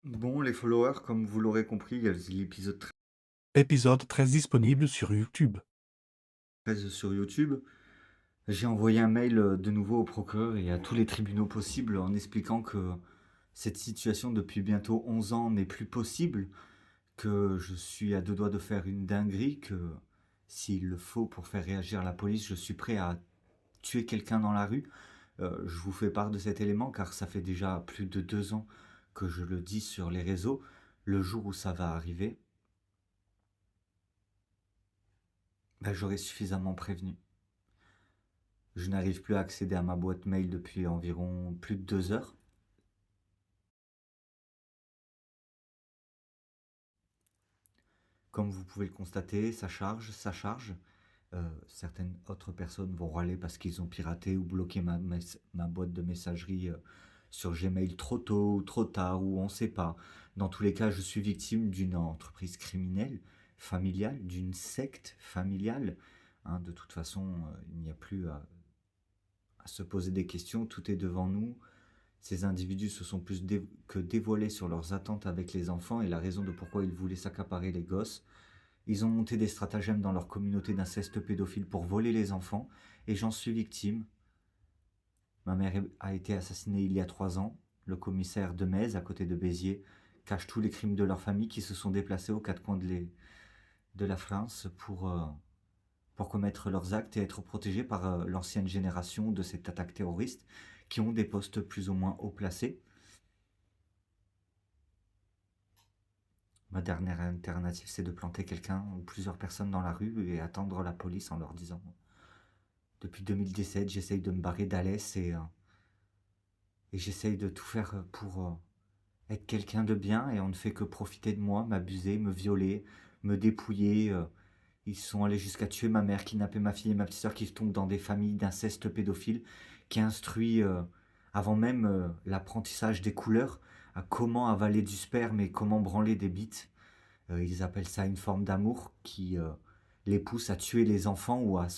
Bon, les followers, comme vous l'aurez compris, il y a l'épisode Épisode 13 disponible sur YouTube. 13 sur YouTube. J'ai envoyé un mail de nouveau au procureur et à tous les tribunaux possibles en expliquant que cette situation depuis bientôt 11 ans n'est plus possible, que je suis à deux doigts de faire une dinguerie, que s'il le faut pour faire réagir la police, je suis prêt à tuer quelqu'un dans la rue. Je vous fais part de cet élément car ça fait déjà plus de 2 ans que je le dis sur les réseaux. Le jour où ça va arriver, j'aurai suffisamment prévenu. Je n'arrive plus à accéder à ma boîte mail depuis environ plus de 2 heures. Comme vous pouvez le constater, ça charge, ça charge. Certaines autres personnes vont râler parce qu'ils ont piraté ou bloqué ma boîte de messagerie sur Gmail trop tôt ou trop tard ou on ne sait pas. Dans tous les cas, je suis victime d'une entreprise criminelle, familiale, d'une secte familiale. Hein, de toute façon, il n'y a plus à se poser des questions, tout est devant nous. Ces individus se sont plus que dévoilés sur leurs attentes avec les enfants et la raison de pourquoi ils voulaient s'accaparer les gosses. Ils ont monté des stratagèmes dans leur communauté d'inceste pédophile pour voler les enfants et j'en suis victime. Ma mère a été assassinée il y a 3 ans. Le commissaire de Metz, à côté de Béziers, cache tous les crimes de leur famille qui se sont déplacés aux quatre coins de la France pour commettre leurs actes et être protégés par l'ancienne génération de cette attaque terroriste qui ont des postes plus ou moins haut placés. Ma dernière alternative, c'est de planter quelqu'un ou plusieurs personnes dans la rue et attendre la police en leur disant depuis 2017, j'essaye de me barrer d'Alès et j'essaye de tout faire pour être quelqu'un de bien et on ne fait que profiter de moi, m'abuser, me violer, me dépouiller. Ils sont allés jusqu'à tuer ma mère, kidnapper ma fille et ma petite soeur qui tombent dans des familles d'inceste pédophile, qui instruit avant même l'apprentissage des couleurs à comment avaler du sperme et comment branler des bites. Ils appellent ça une forme d'amour qui les pousse à tuer les enfants ou à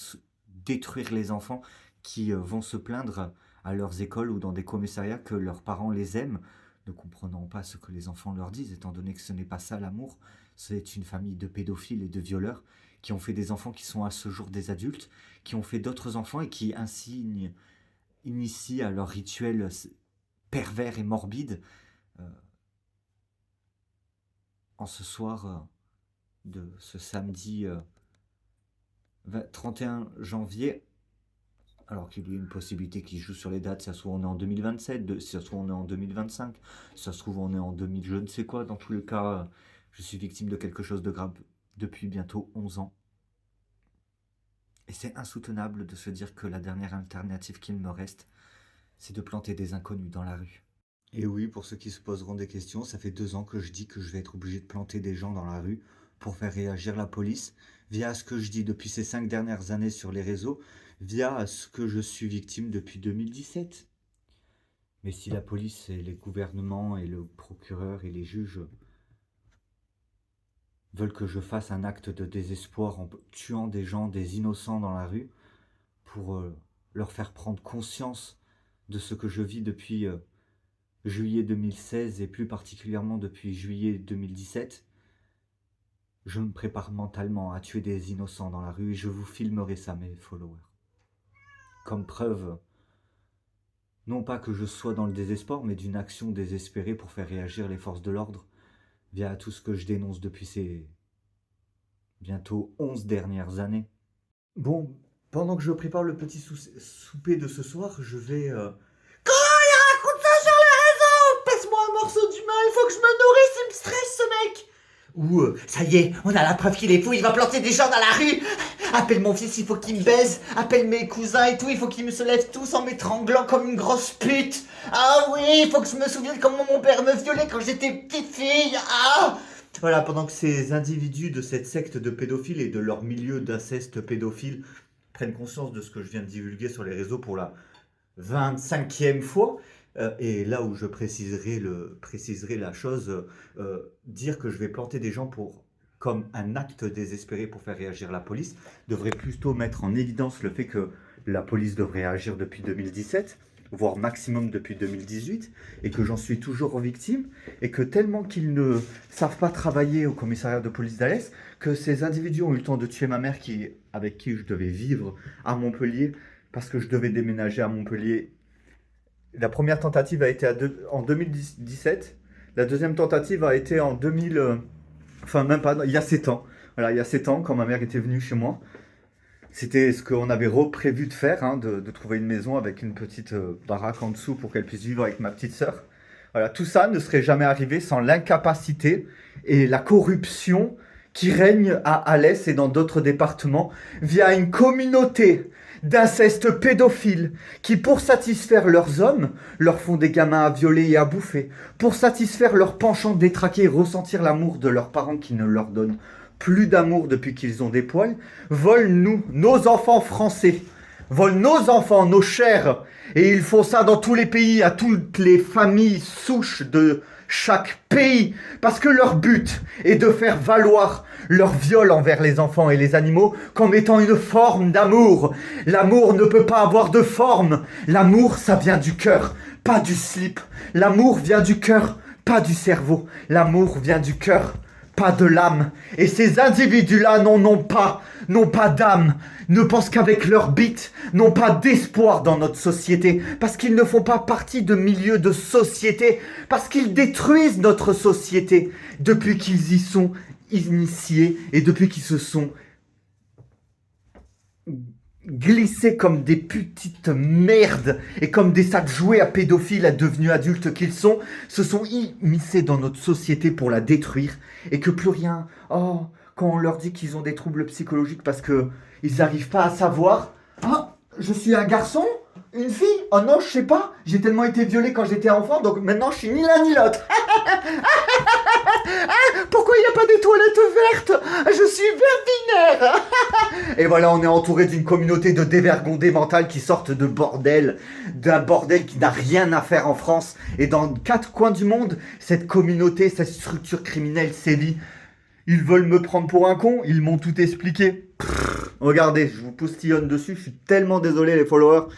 détruire les enfants qui vont se plaindre à leurs écoles ou dans des commissariats que leurs parents les aiment, ne comprenant pas ce que les enfants leur disent, étant donné que ce n'est pas ça l'amour, c'est une famille de pédophiles et de violeurs qui ont fait des enfants qui sont à ce jour des adultes, qui ont fait d'autres enfants et qui ainsi initient à leur rituel pervers et morbide euh, en ce soir de ce samedi 31 janvier, alors qu'il y a une possibilité qui joue sur les dates, ça se trouve on est en 2027, ça se trouve on est en 2025, ça se trouve on est en 2000, je ne sais quoi, dans tous les cas, je suis victime de quelque chose de grave depuis bientôt 11 ans. Et c'est insoutenable de se dire que la dernière alternative qu'il me reste, c'est de planter des inconnus dans la rue. Et oui, pour ceux qui se poseront des questions, ça fait 2 ans que je dis que je vais être obligé de planter des gens dans la rue pour faire réagir la police, via ce que je dis depuis ces 5 dernières années sur les réseaux, via ce que je suis victime depuis 2017. Mais si la police et les gouvernements et le procureur et les juges veulent que je fasse un acte de désespoir en tuant des gens, des innocents dans la rue, pour leur faire prendre conscience de ce que je vis depuis juillet 2016 et plus particulièrement depuis juillet 2017, je me prépare mentalement à tuer des innocents dans la rue et je vous filmerai ça, mes followers. Comme preuve, non pas que je sois dans le désespoir, mais d'une action désespérée pour faire réagir les forces de l'ordre via tout ce que je dénonce depuis ces bientôt 11 dernières années. Bon, pendant que je prépare le petit souper de ce soir, je vais... Raconte ça sur les réseaux. Passe-moi un morceau d'humain, il faut que je me nourrisse, il me stresse ce mec. Ou ça y est, on a la preuve qu'il est fou, il va planter des gens dans la rue. Appelle mon fils, il faut qu'il me baise. Appelle mes cousins et tout, il faut qu'ils me se lèvent tous en m'étranglant comme une grosse pute. Ah oui, il faut que je me souvienne comment mon père me violait quand j'étais petite fille. Ah. Voilà, pendant que ces individus de cette secte de pédophiles et de leur milieu d'inceste pédophile prennent conscience de ce que je viens de divulguer sur les réseaux pour la 25e fois, et là où je préciserai la chose, dire que je vais planter des gens comme un acte désespéré pour faire réagir la police, devrait plutôt mettre en évidence le fait que la police devrait agir depuis 2017, voire maximum depuis 2018, et que j'en suis toujours victime, et que tellement qu'ils ne savent pas travailler au commissariat de police d'Alès, que ces individus ont eu le temps de tuer ma mère avec qui je devais vivre à Montpellier, parce que je devais déménager à Montpellier. La première tentative a été en 2017, la deuxième tentative a été en 2000, enfin même pas, il y a 7 ans. Voilà, il y a 7 ans, quand ma mère était venue chez moi. C'était ce qu'on avait prévu de faire, hein, de trouver une maison avec une petite baraque en dessous pour qu'elle puisse vivre avec ma petite sœur. Voilà, tout ça ne serait jamais arrivé sans l'incapacité et la corruption qui règne à Alès et dans d'autres départements via une communauté d'inceste pédophiles qui, pour satisfaire leurs hommes, leur font des gamins à violer et à bouffer, pour satisfaire leur penchant détraqué et ressentir l'amour de leurs parents qui ne leur donnent plus d'amour depuis qu'ils ont des poils, volent nos enfants français, volent nos enfants, nos chers, et ils font ça dans tous les pays, à toutes les familles souches de chaque pays, parce que leur but est de faire valoir leur viol envers les enfants et les animaux comme étant une forme d'amour. L'amour ne peut pas avoir de forme. L'amour, ça vient du cœur, pas du slip. L'amour vient du cœur, pas du cerveau. L'amour vient du cœur, pas de l'âme. Et ces individus-là n'ont pas d'âme, ne pensent qu'avec leur bite, n'ont pas d'espoir dans notre société, parce qu'ils ne font pas partie de milieux de société, parce qu'ils détruisent notre société depuis qu'ils y sont initiés et depuis qu'ils se sont glissés comme des petites merdes et comme des sacs jouets à pédophiles devenus adultes qu'ils sont, se sont immiscés dans notre société pour la détruire et que plus rien. Oh, quand on leur dit qu'ils ont des troubles psychologiques parce que ils n'arrivent pas à savoir. Ah, je suis un garçon? Une fille? Oh non, je sais pas. J'ai tellement été violé quand j'étais enfant, donc maintenant je suis ni l'un ni l'autre. Pourquoi il n'y a pas des toilettes vertes? Je suis vert binaire. Et voilà, on est entouré d'une communauté de dévergondés mentales qui sortent de bordel, d'un bordel qui n'a rien à faire en France. Et dans 4 coins du monde, cette communauté, cette structure criminelle sévit. Ils veulent me prendre pour un con, ils m'ont tout expliqué. Regardez, je vous postillonne dessus, je suis tellement désolé les followers,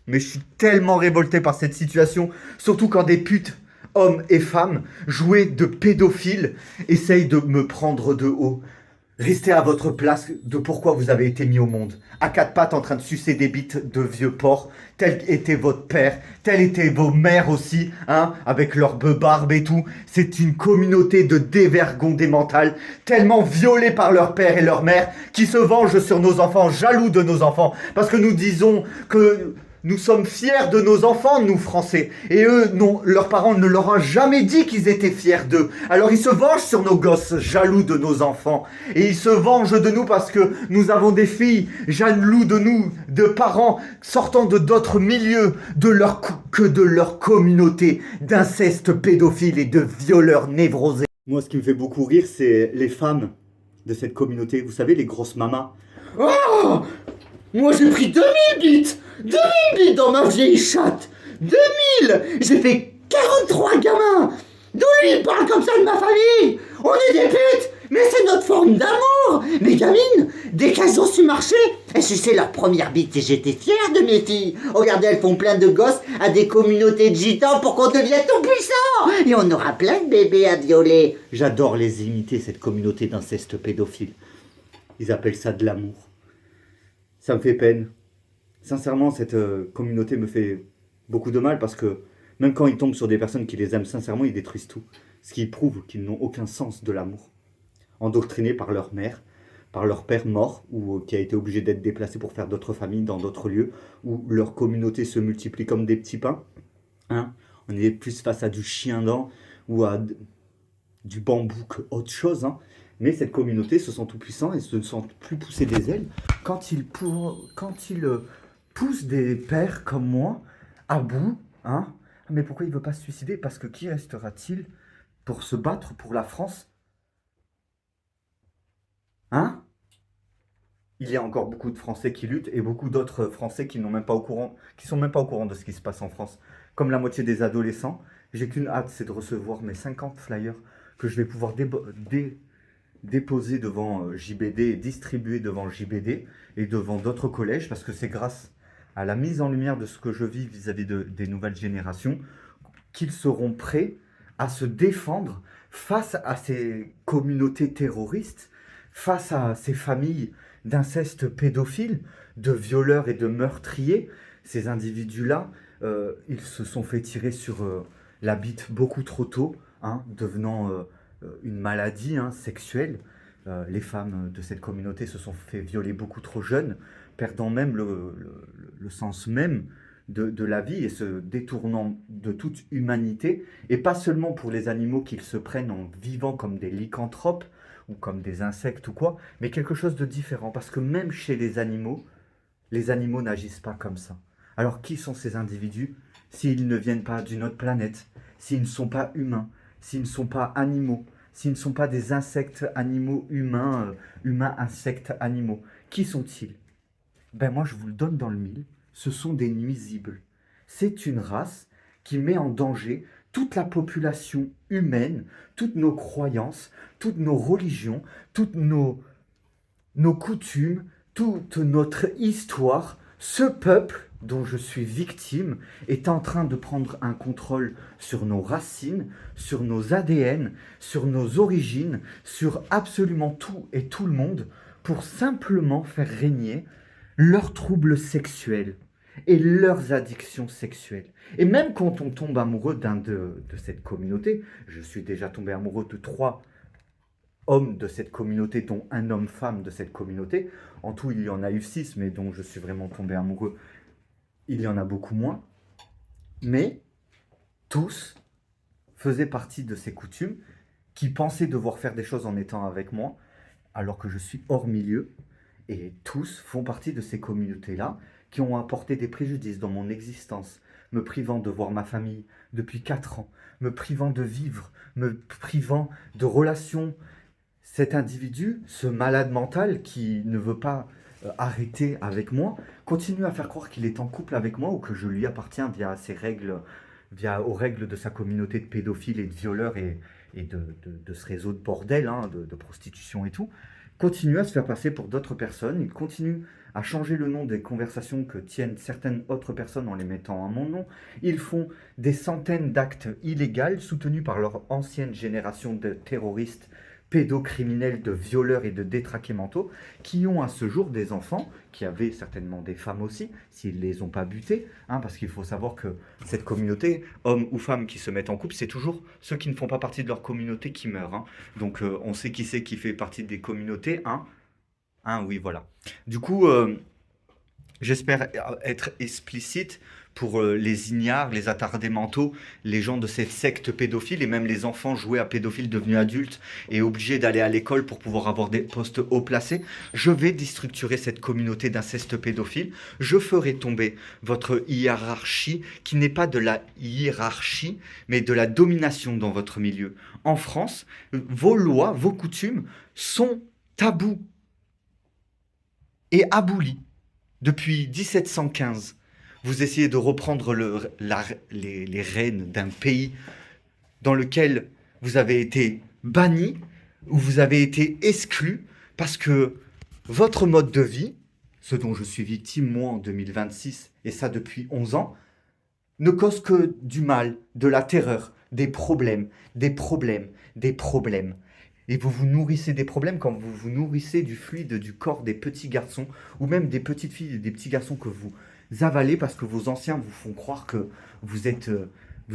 mais je suis tellement révolté par cette situation, surtout quand des putes, hommes et femmes, joués de pédophiles, essayent de me prendre de haut. Restez à votre place de pourquoi vous avez été mis au monde. À 4 pattes en train de sucer des bites de vieux porcs. Tel était votre père, tel étaient vos mères aussi, hein, avec leur barbe et tout. C'est une communauté de dévergondés mentales, tellement violés par leur père et leur mère, qui se vengent sur nos enfants, jaloux de nos enfants. Parce que nous disons que nous sommes fiers de nos enfants, nous Français. Et eux, non, leurs parents ne leur ont jamais dit qu'ils étaient fiers d'eux. Alors ils se vengent sur nos gosses, jaloux de nos enfants. Et ils se vengent de nous parce que nous avons des filles, jaloux de nous, de parents sortant de d'autres milieux que de leur communauté d'inceste pédophile et de violeurs névrosés. Moi, ce qui me fait beaucoup rire, c'est les femmes de cette communauté. Vous savez, les grosses mamas. Oh! Moi, j'ai pris 2000 bits! 2000 bits dans ma vieille chatte! 2000! J'ai fait 43 gamins! D'où lui il parle comme ça de ma famille? On est des putes! Mais c'est notre forme d'amour! Mes gamines, dès qu'elles ont su marcher, elles suçaient leur première bite et j'étais fière de mes filles! Regardez, elles font plein de gosses à des communautés de gitans pour qu'on devienne tout puissant! Et on aura plein de bébés à violer! J'adore les imiter, cette communauté d'inceste pédophile. Ils appellent ça de l'amour. Ça me fait peine. Sincèrement, cette communauté me fait beaucoup de mal parce que même quand ils tombent sur des personnes qui les aiment sincèrement, ils détruisent tout. Ce qui prouve qu'ils n'ont aucun sens de l'amour. Endoctrinés par leur mère, par leur père mort ou qui a été obligé d'être déplacé pour faire d'autres familles dans d'autres lieux où leur communauté se multiplie comme des petits pains. Hein, on est plus face à du chien-dent ou à du bambou qu'autre chose. Hein. Mais cette communauté se sent tout puissant et se sent plus pousser des ailes quand ils poussent des pères comme moi à bout. Hein. Mais pourquoi il ne veut pas se suicider? Parce que qui restera-t-il pour se battre pour la France? Hein? Il y a encore beaucoup de Français qui luttent et beaucoup d'autres Français qui sont même pas au courant de ce qui se passe en France. Comme la moitié des adolescents, j'ai qu'une hâte, c'est de recevoir mes 50 flyers que je vais pouvoir déposer devant JBD et distribuer devant JBD et devant d'autres collèges parce que c'est grâce à la mise en lumière de ce que je vis vis-à-vis des nouvelles générations, qu'ils seront prêts à se défendre face à ces communautés terroristes, face à ces familles d'inceste pédophiles, de violeurs et de meurtriers. Ces individus-là, ils se sont fait tirer sur la bite beaucoup trop tôt, hein, devenant une maladie sexuelle. Les femmes de cette communauté se sont fait violer beaucoup trop jeunes, perdant même le sens même de la vie et se détournant de toute humanité, et pas seulement pour les animaux qu'ils se prennent en vivant comme des lycanthropes ou comme des insectes ou quoi, mais quelque chose de différent, parce que même chez les animaux n'agissent pas comme ça. Alors qui sont ces individus s'ils ne viennent pas d'une autre planète, s'ils ne sont pas humains, s'ils ne sont pas animaux, s'ils ne sont pas des insectes animaux humains, humains insectes animaux? Qui sont-ils? Ben moi je vous le donne dans le mille, ce sont des nuisibles. C'est une race qui met en danger toute la population humaine, toutes nos croyances, toutes nos religions, toutes nos coutumes, toute notre histoire. Ce peuple dont je suis victime est en train de prendre un contrôle sur nos racines, sur nos ADN, sur nos origines, sur absolument tout et tout le monde, pour simplement faire régner leurs troubles sexuels et leurs addictions sexuelles. Et même quand on tombe amoureux d'un de cette communauté, je suis déjà tombé amoureux de 3 hommes de cette communauté, dont un homme-femme de cette communauté. En tout, il y en a eu 6, mais dont je suis vraiment tombé amoureux, il y en a beaucoup moins. Mais tous faisaient partie de ces coutumes qui pensaient devoir faire des choses en étant avec moi, alors que je suis hors milieu. Et tous font partie de ces communautés-là qui ont apporté des préjudices dans mon existence, me privant de voir ma famille depuis 4 ans, me privant de vivre, me privant de relations. Cet individu, ce malade mental qui ne veut pas arrêter avec moi, continue à faire croire qu'il est en couple avec moi ou que je lui appartiens via ses règles, aux règles de sa communauté de pédophiles et de violeurs et de ce réseau de bordel, de prostitution et tout. Continue à se faire passer pour d'autres personnes. Il continue à changer le nom des conversations que tiennent certaines autres personnes en les mettant à mon nom. Ils font des centaines d'actes illégaux soutenus par leur ancienne génération de terroristes, pédocriminels, de violeurs et de détraqués mentaux, qui ont à ce jour des enfants, qui avaient certainement des femmes aussi, s'ils ne les ont pas butés, parce qu'il faut savoir que cette communauté, hommes ou femmes qui se mettent en couple, c'est toujours ceux qui ne font pas partie de leur communauté qui meurent. Donc on sait qui c'est qui fait partie des communautés, oui, voilà. Du coup, j'espère être explicite pour les ignares, les attardés mentaux, les gens de cette secte pédophile et même les enfants joués à pédophiles devenus adultes et obligés d'aller à l'école pour pouvoir avoir des postes haut placés. Je vais déstructurer cette communauté d'inceste pédophile. Je ferai tomber votre hiérarchie qui n'est pas de la hiérarchie mais de la domination dans votre milieu. En France, vos lois, vos coutumes sont tabous et abolies depuis 1715. Vous essayez de reprendre les rênes d'un pays dans lequel vous avez été banni, où vous avez été exclu, parce que votre mode de vie, ce dont je suis victime moi en 2026, et ça depuis 11 ans, ne cause que du mal, de la terreur, des problèmes, des problèmes, des problèmes. Et vous vous nourrissez des problèmes quand vous vous nourrissez du fluide du corps des petits garçons, ou même des petites filles et des petits garçons que vous avalez parce que vos anciens vous font croire que vous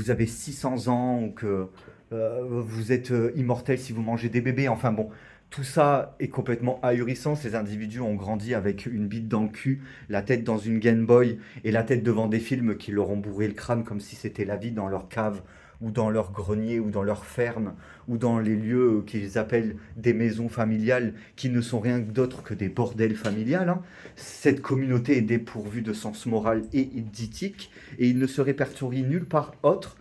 avez 600 ans ou que vous êtes immortel si vous mangez des bébés. Enfin bon, tout ça est complètement ahurissant. Ces individus ont grandi avec une bite dans le cul, la tête dans une Game Boy et la tête devant des films qui leur ont bourré le crâne comme si c'était la vie dans leur cave ou dans leur grenier ou dans leur ferme ou dans les lieux qu'ils appellent des maisons familiales qui ne sont rien d'autre que des bordels familiales. Cette communauté est dépourvue de sens moral et d'éthique et ils ne se répertorient nulle part autre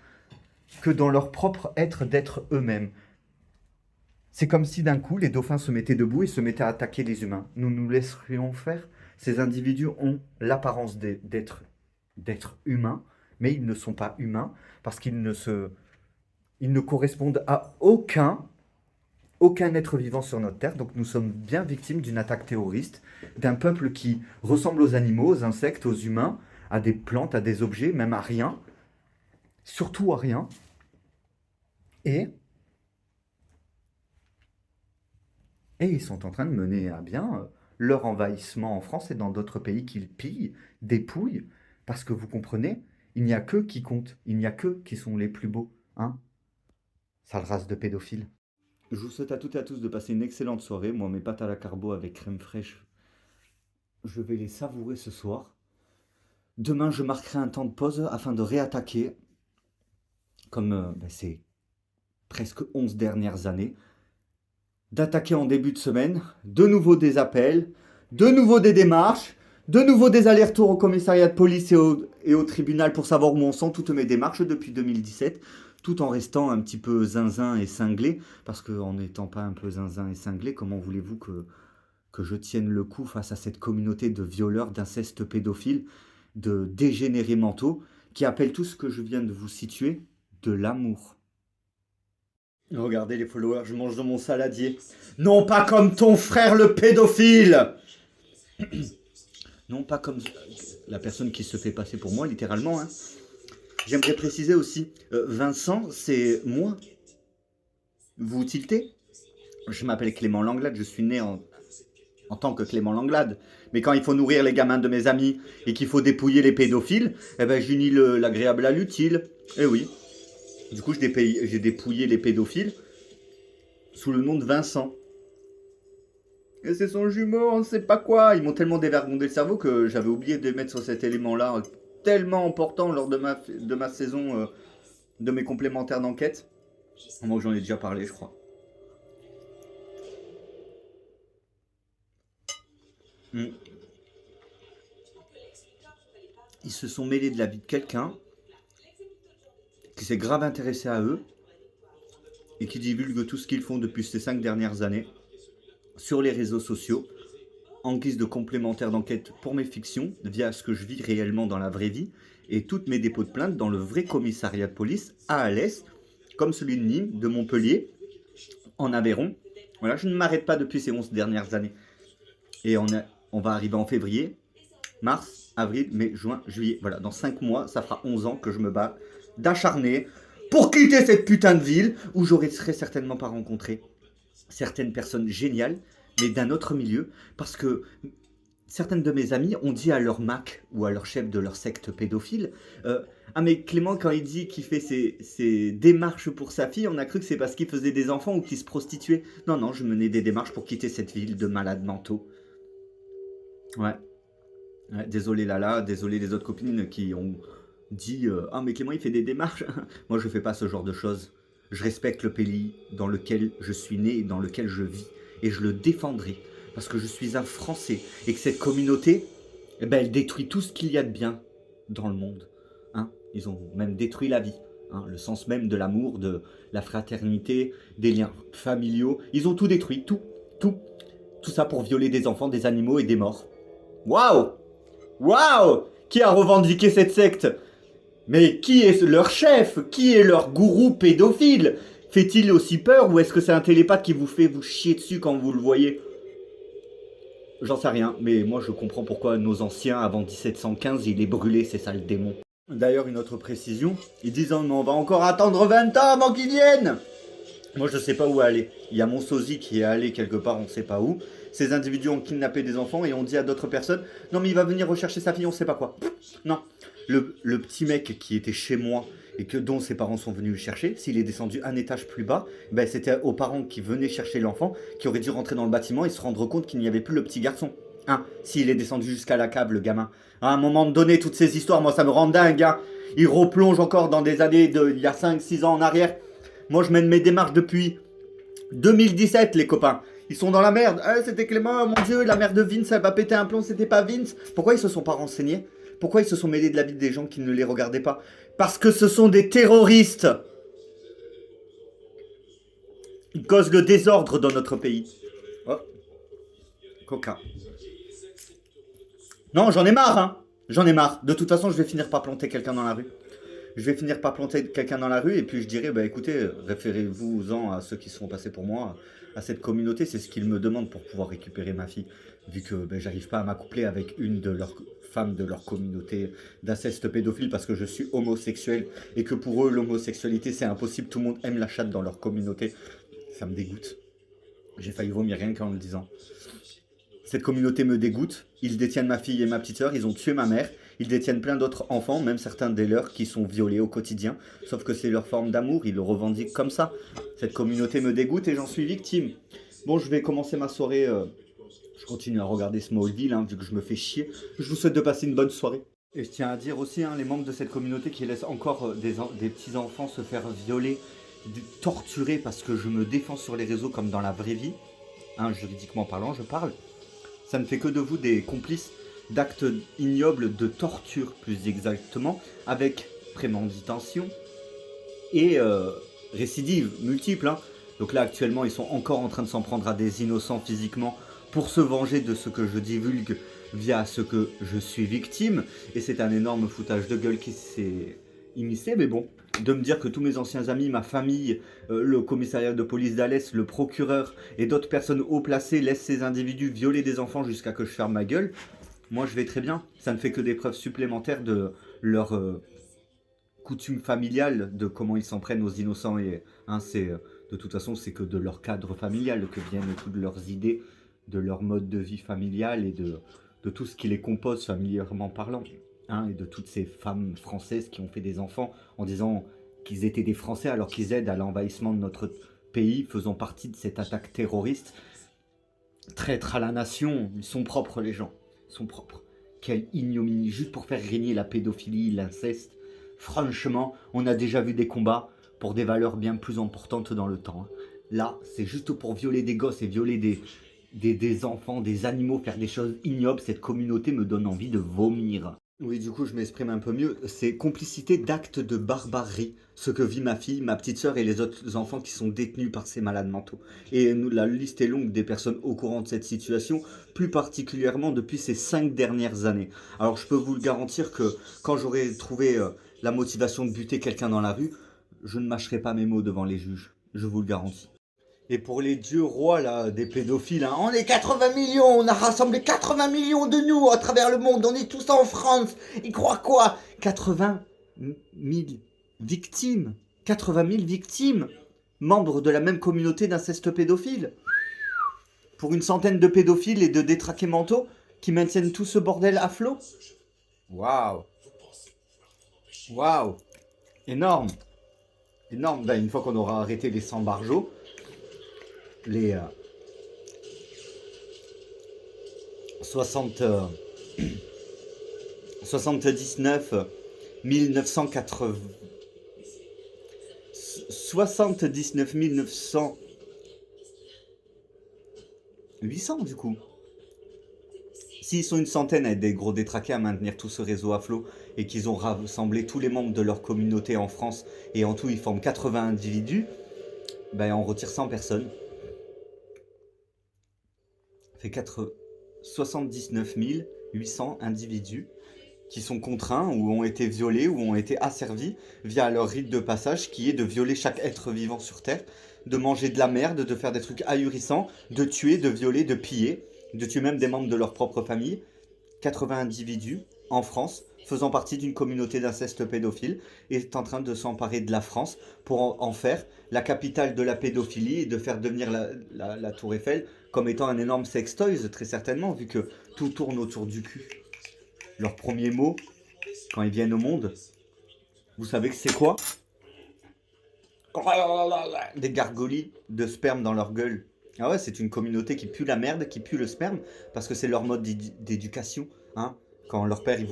que dans leur propre être d'être eux-mêmes. C'est comme si d'un coup les dauphins se mettaient debout et se mettaient à attaquer les humains. Nous nous laisserions faire. Ces individus ont l'apparence d'être humains, mais ils ne sont pas humains parce qu'ils ne correspondent à aucun être vivant sur notre terre. Donc nous sommes bien victimes d'une attaque terroriste, d'un peuple qui ressemble aux animaux, aux insectes, aux humains, à des plantes, à des objets, même à rien. Surtout à rien. Et ils sont en train de mener à bien leur envahissement en France et dans d'autres pays qu'ils pillent, dépouillent, parce que vous comprenez, il n'y a qu'eux qui comptent, il n'y a qu'eux qui sont les plus beaux, hein. Sale race de pédophiles. Je vous souhaite à toutes et à tous de passer une excellente soirée. Moi, mes pâtes à la carbo avec crème fraîche, je vais les savourer ce soir. Demain, je marquerai un temps de pause afin de réattaquer, comme ces presque 11 dernières années, d'attaquer en début de semaine, de nouveau des appels, de nouveau des démarches, de nouveau des allers-retours au commissariat de police et au tribunal pour savoir où en sont toutes mes démarches depuis 2017, tout en restant un petit peu zinzin et cinglé, parce qu'en n'étant pas un peu zinzin et cinglé, comment voulez-vous que je tienne le coup face à cette communauté de violeurs, d'incestes pédophiles, de dégénérés mentaux, qui appellent tout ce que je viens de vous situer de l'amour. Regardez les followers, je mange de mon saladier. Non pas comme ton frère le pédophile. Non pas comme la personne qui se fait passer pour moi, littéralement. Hein. J'aimerais préciser aussi, Vincent, c'est moi. Vous tiltez? Je m'appelle Clément Langlade, je suis né en tant que Clément Langlade. Mais quand il faut nourrir les gamins de mes amis et qu'il faut dépouiller les pédophiles, eh ben j'unis l'agréable à l'utile. Eh oui. Du coup, j'ai dépouillé les pédophiles sous le nom de Vincent. Et c'est son jumeau, on ne sait pas quoi. Ils m'ont tellement dévergondé le cerveau que j'avais oublié de mettre sur cet élément-là, tellement important lors de ma saison de mes complémentaires d'enquête. Moi, j'en ai déjà parlé, je crois. Ils se sont mêlés de la vie de quelqu'un qui s'est grave intéressé à eux et qui divulgue tout ce qu'ils font depuis ces 5 dernières années sur les réseaux sociaux en guise de complémentaire d'enquête pour mes fictions via ce que je vis réellement dans la vraie vie et toutes mes dépôts de plainte dans le vrai commissariat de police à Alès, comme celui de Nîmes, de Montpellier, en Aveyron. Voilà, je ne m'arrête pas depuis ces 11 dernières années. Et on va arriver en février, mars, avril, mai, juin, juillet. Voilà, dans 5 mois, ça fera 11 ans que je me bats d'acharné pour quitter cette putain de ville où j'aurais très certainement pas rencontré certaines personnes géniales, mais d'un autre milieu, parce que certaines de mes amies ont dit à leur Mac ou à leur chef de leur secte pédophile ah mais Clément, quand il dit qu'il fait ses démarches pour sa fille, on a cru que c'est parce qu'il faisait des enfants ou qu'il se prostituait. Non, je menais des démarches pour quitter cette ville de malades mentaux. Ouais, désolé Lala, désolé les autres copines qui ont dit ah mais Clément il fait des démarches. Moi je fais pas ce genre de choses. Je respecte le pays dans lequel je suis né et dans lequel je vis. Et je le défendrai. Parce que je suis un Français. Et que cette communauté, eh ben, elle détruit tout ce qu'il y a de bien dans le monde. Hein, ils ont même détruit la vie. Hein, le sens même de l'amour, de la fraternité, des liens familiaux. Ils ont tout détruit. Tout. Tout ça pour violer des enfants, des animaux et des morts. Waouh! Qui a revendiqué cette secte? Mais qui est leur chef? Qui est leur gourou pédophile? Fait-il aussi peur ou est-ce que c'est un télépathe qui vous fait vous chier dessus quand vous le voyez? J'en sais rien, mais moi je comprends pourquoi nos anciens, avant 1715, ils les brûlaient, ces sales démons. D'ailleurs, une autre précision, ils disent oh, on va encore attendre 20 ans avant qu'ils viennent. Moi je sais pas où aller. Il y a mon sosie qui est allé quelque part, on sait pas où. Ces individus ont kidnappé des enfants et ont dit à d'autres personnes non mais il va venir rechercher sa fille, on sait pas quoi. Non. Le petit mec qui était chez moi et dont ses parents sont venus le chercher, s'il est descendu un étage plus bas, ben c'était aux parents qui venaient chercher l'enfant qui auraient dû rentrer dans le bâtiment et se rendre compte qu'il n'y avait plus le petit garçon. Hein, s'il est descendu jusqu'à la cave, le gamin. À un moment donné, toutes ces histoires, moi ça me rend dingue. Hein. Il replonge encore dans des années il y a 5-6 ans en arrière. Moi je mène mes démarches depuis 2017 les copains. Ils sont dans la merde. Ah, c'était Clément, mon dieu, la mère de Vince, elle va péter un plomb, c'était pas Vince. Pourquoi ils se sont pas renseignés? Pourquoi ils se sont mêlés de la vie des gens qui ne les regardaient pas? Parce que ce sont des terroristes. Ils causent le désordre dans notre pays. Oh. Coca. Non, j'en ai marre, hein. J'en ai marre. De toute façon, je vais finir par planter quelqu'un dans la rue. Je vais finir par planter quelqu'un dans la rue et puis je dirai, bah écoutez, référez-vous-en à ceux qui se sont passés pour moi, à cette communauté, c'est ce qu'ils me demandent pour pouvoir récupérer ma fille, vu que j'arrive pas à m'accoupler avec une de leurs femmes de leur communauté d'inceste pédophile parce que je suis homosexuel et que pour eux l'homosexualité c'est impossible, tout le monde aime la chatte dans leur communauté. Ça me dégoûte. J'ai failli vomir rien qu'en le disant. Cette communauté me dégoûte. Ils détiennent ma fille et ma petite sœur. Ils ont tué ma mère. Ils détiennent plein d'autres enfants, même certains des leurs qui sont violés au quotidien. Sauf que c'est leur forme d'amour. Ils le revendiquent comme ça. Cette communauté me dégoûte et j'en suis victime. Bon, je vais commencer ma soirée. Je continue à regarder Smallville, vu que je me fais chier. Je vous souhaite de passer une bonne soirée. Et je tiens à dire aussi, les membres de cette communauté qui laissent encore des petits-enfants se faire violer, torturer parce que je me défends sur les réseaux comme dans la vraie vie, juridiquement parlant, je parle. Ça ne fait que de vous des complices d'actes ignobles de torture, plus exactement, avec préméditation et récidive multiple. Donc là, actuellement, ils sont encore en train de s'en prendre à des innocents physiquement pour se venger de ce que je divulgue via ce que je suis victime. Et c'est un énorme foutage de gueule qui s'est immiscé, mais bon, de me dire que tous mes anciens amis, ma famille, le commissariat de police d'Alès, le procureur et d'autres personnes haut placées laissent ces individus violer des enfants jusqu'à que je ferme ma gueule, moi je vais très bien. Ça ne fait que des preuves supplémentaires de leur coutume familiale, de comment ils s'en prennent aux innocents. Et de toute façon, c'est que de leur cadre familial que viennent toutes leurs idées, de leur mode de vie familial et de tout ce qui les compose familièrement parlant. Et de toutes ces femmes françaises qui ont fait des enfants en disant qu'ils étaient des Français alors qu'ils aident à l'envahissement de notre pays, faisant partie de cette attaque terroriste. Traîtres à la nation, ils sont propres les gens, ils sont propres. Quelle ignominie, juste pour faire régner la pédophilie, l'inceste. Franchement, on a déjà vu des combats pour des valeurs bien plus importantes dans le temps. Là, c'est juste pour violer des gosses et violer des enfants, des animaux, faire des choses ignobles. Cette communauté me donne envie de vomir. Oui, du coup, je m'exprime un peu mieux. C'est complicité d'actes de barbarie, ce que vit ma fille, ma petite sœur et les autres enfants qui sont détenus par ces malades mentaux. Et la liste est longue des personnes au courant de cette situation, plus particulièrement depuis ces 5 dernières années. Alors, je peux vous le garantir que quand j'aurai trouvé la motivation de buter quelqu'un dans la rue, je ne mâcherai pas mes mots devant les juges. Je vous le garantis. Et pour les dieux rois là, des pédophiles, on est 80 millions, on a rassemblé 80 millions de nous à travers le monde, on est tous en France. Ils croient quoi? 80 000 victimes, 80 000 victimes, membres de la même communauté d'inceste pédophile. Pour une centaine de pédophiles et de détraqués mentaux qui maintiennent tout ce bordel à flot. Waouh. Waouh. Énorme. Énorme. Une fois qu'on aura arrêté les 100 barjots, les 79 980 79 900 800 du coup. S'ils sont une centaine à être des gros détraqués à maintenir tout ce réseau à flot et qu'ils ont rassemblé tous les membres de leur communauté en France et en tout ils forment 80 individus, on retire 100 personnes. Fait 79 800 individus qui sont contraints ou ont été violés ou ont été asservis via leur rite de passage qui est de violer chaque être vivant sur Terre, de manger de la merde, de faire des trucs ahurissants, de tuer, de violer, de piller, de tuer même des membres de leur propre famille. 80 individus en France faisant partie d'une communauté d'inceste pédophile est en train de s'emparer de la France pour en faire la capitale de la pédophilie et de faire devenir la Tour Eiffel comme étant un énorme sex toys, très certainement, vu que tout tourne autour du cul. Leur premier mot, quand ils viennent au monde, vous savez que c'est quoi? Des gargouilles de sperme dans leur gueule. Ah ouais, c'est une communauté qui pue la merde, qui pue le sperme, parce que c'est leur mode d'éducation. Quand leur père il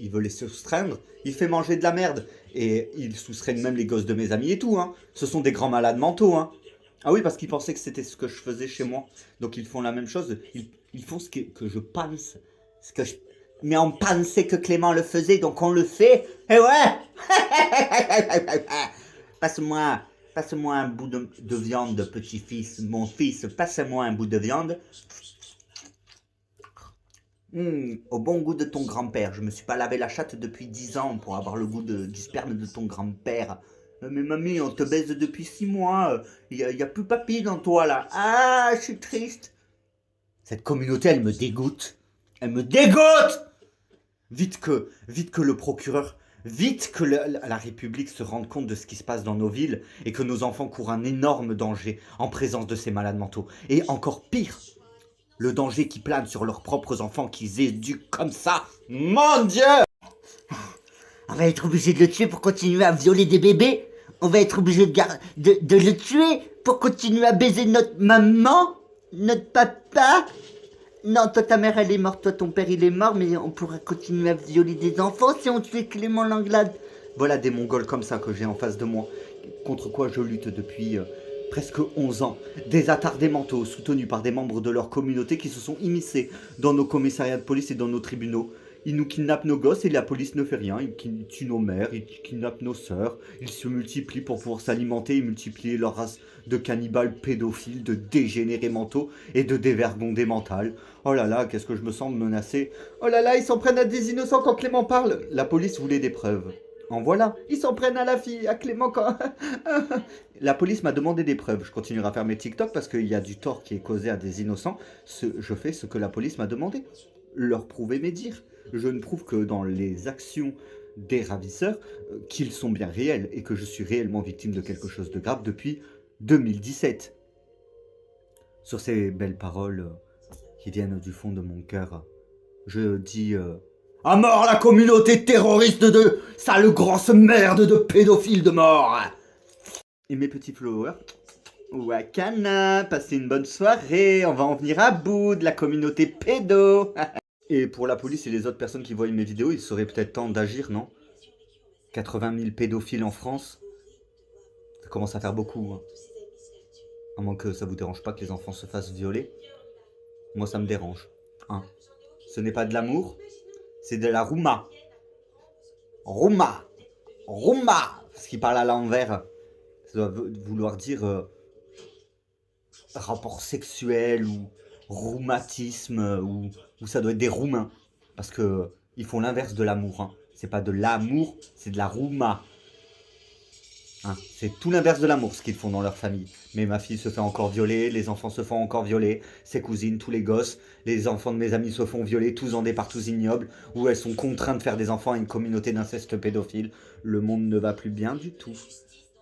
veut les soustraindre, il fait manger de la merde. Et ils soustraignent même les gosses de mes amis et tout. Ce sont des grands malades mentaux. Ah oui, parce qu'ils pensaient que c'était ce que je faisais chez moi. Donc ils font la même chose. Ils font ce que je pense. Mais on pensait que Clément le faisait, donc on le fait. Et ouais. Passe-moi un bout de viande, petit-fils. Mon fils, passe-moi un bout de viande. Au bon goût de ton grand-père. Je me suis pas lavé la chatte depuis 10 ans pour avoir le goût du sperme de ton grand-père. Mais mamie, on te baise depuis 6 mois. Il y a plus papy dans toi, là. Ah, je suis triste. Cette communauté, elle me dégoûte. Elle me dégoûte. Vite que le procureur, vite que la République se rende compte de ce qui se passe dans nos villes et que nos enfants courent un énorme danger en présence de ces malades mentaux. Et encore pire, le danger qui plane sur leurs propres enfants qu'ils éduquent comme ça. Mon Dieu! On va être obligé de le tuer pour continuer à violer des bébés. On va être obligé de le tuer pour continuer à baiser notre maman, notre papa. Non, toi ta mère elle est morte, toi ton père il est mort, mais on pourra continuer à violer des enfants si on tuait Clément Langlade. Voilà des Mongols comme ça que j'ai en face de moi, contre quoi je lutte depuis presque 11 ans. Des attardés mentaux soutenus par des membres de leur communauté qui se sont immiscés dans nos commissariats de police et dans nos tribunaux. Ils nous kidnappent nos gosses et la police ne fait rien. Ils tuent nos mères, ils kidnappent nos sœurs. Ils se multiplient pour pouvoir s'alimenter et multiplier leur race de cannibales pédophiles, de dégénérés mentaux et de dévergondés mentales. Oh là là, qu'est-ce que je me sens menacé. Oh là là, ils s'en prennent à des innocents quand Clément parle. La police voulait des preuves. En voilà, ils s'en prennent à la fille, à Clément quand... La police m'a demandé des preuves. Je continuerai à faire mes TikTok parce qu'il y a du tort qui est causé à des innocents. Je fais ce que la police m'a demandé. Leur prouver mes dires. Je ne prouve que dans les actions des ravisseurs qu'ils sont bien réels et que je suis réellement victime de quelque chose de grave depuis 2017. Sur ces belles paroles qui viennent du fond de mon cœur, je dis... à mort la communauté terroriste de sale grosse merde de pédophiles de mort. Et mes petits followers, Wakana, passez une bonne soirée, on va en venir à bout de la communauté pédo. Et pour la police et les autres personnes qui voient mes vidéos, il serait peut-être temps d'agir, non? 80 000 pédophiles en France, ça commence à faire beaucoup. Hein. À moins que ça vous dérange pas que les enfants se fassent violer. Moi ça me dérange. Hein. Ce n'est pas de l'amour, c'est de la rouma. Rouma. Rouma. Parce qu'il parle à l'envers. Ça doit vouloir dire rapport sexuel ou rhumatisme ou ça doit être des roumains. Parce que ils font l'inverse de l'amour. Hein. C'est pas de l'amour, c'est de la rouma. Hein. C'est tout l'inverse de l'amour ce qu'ils font dans leur famille. Mais ma fille se fait encore violer, les enfants se font encore violer, ses cousines, tous les gosses, les enfants de mes amis se font violer, tous en des partout ignobles, où elles sont contraintes de faire des enfants à une communauté d'inceste pédophile. Le monde ne va plus bien du tout.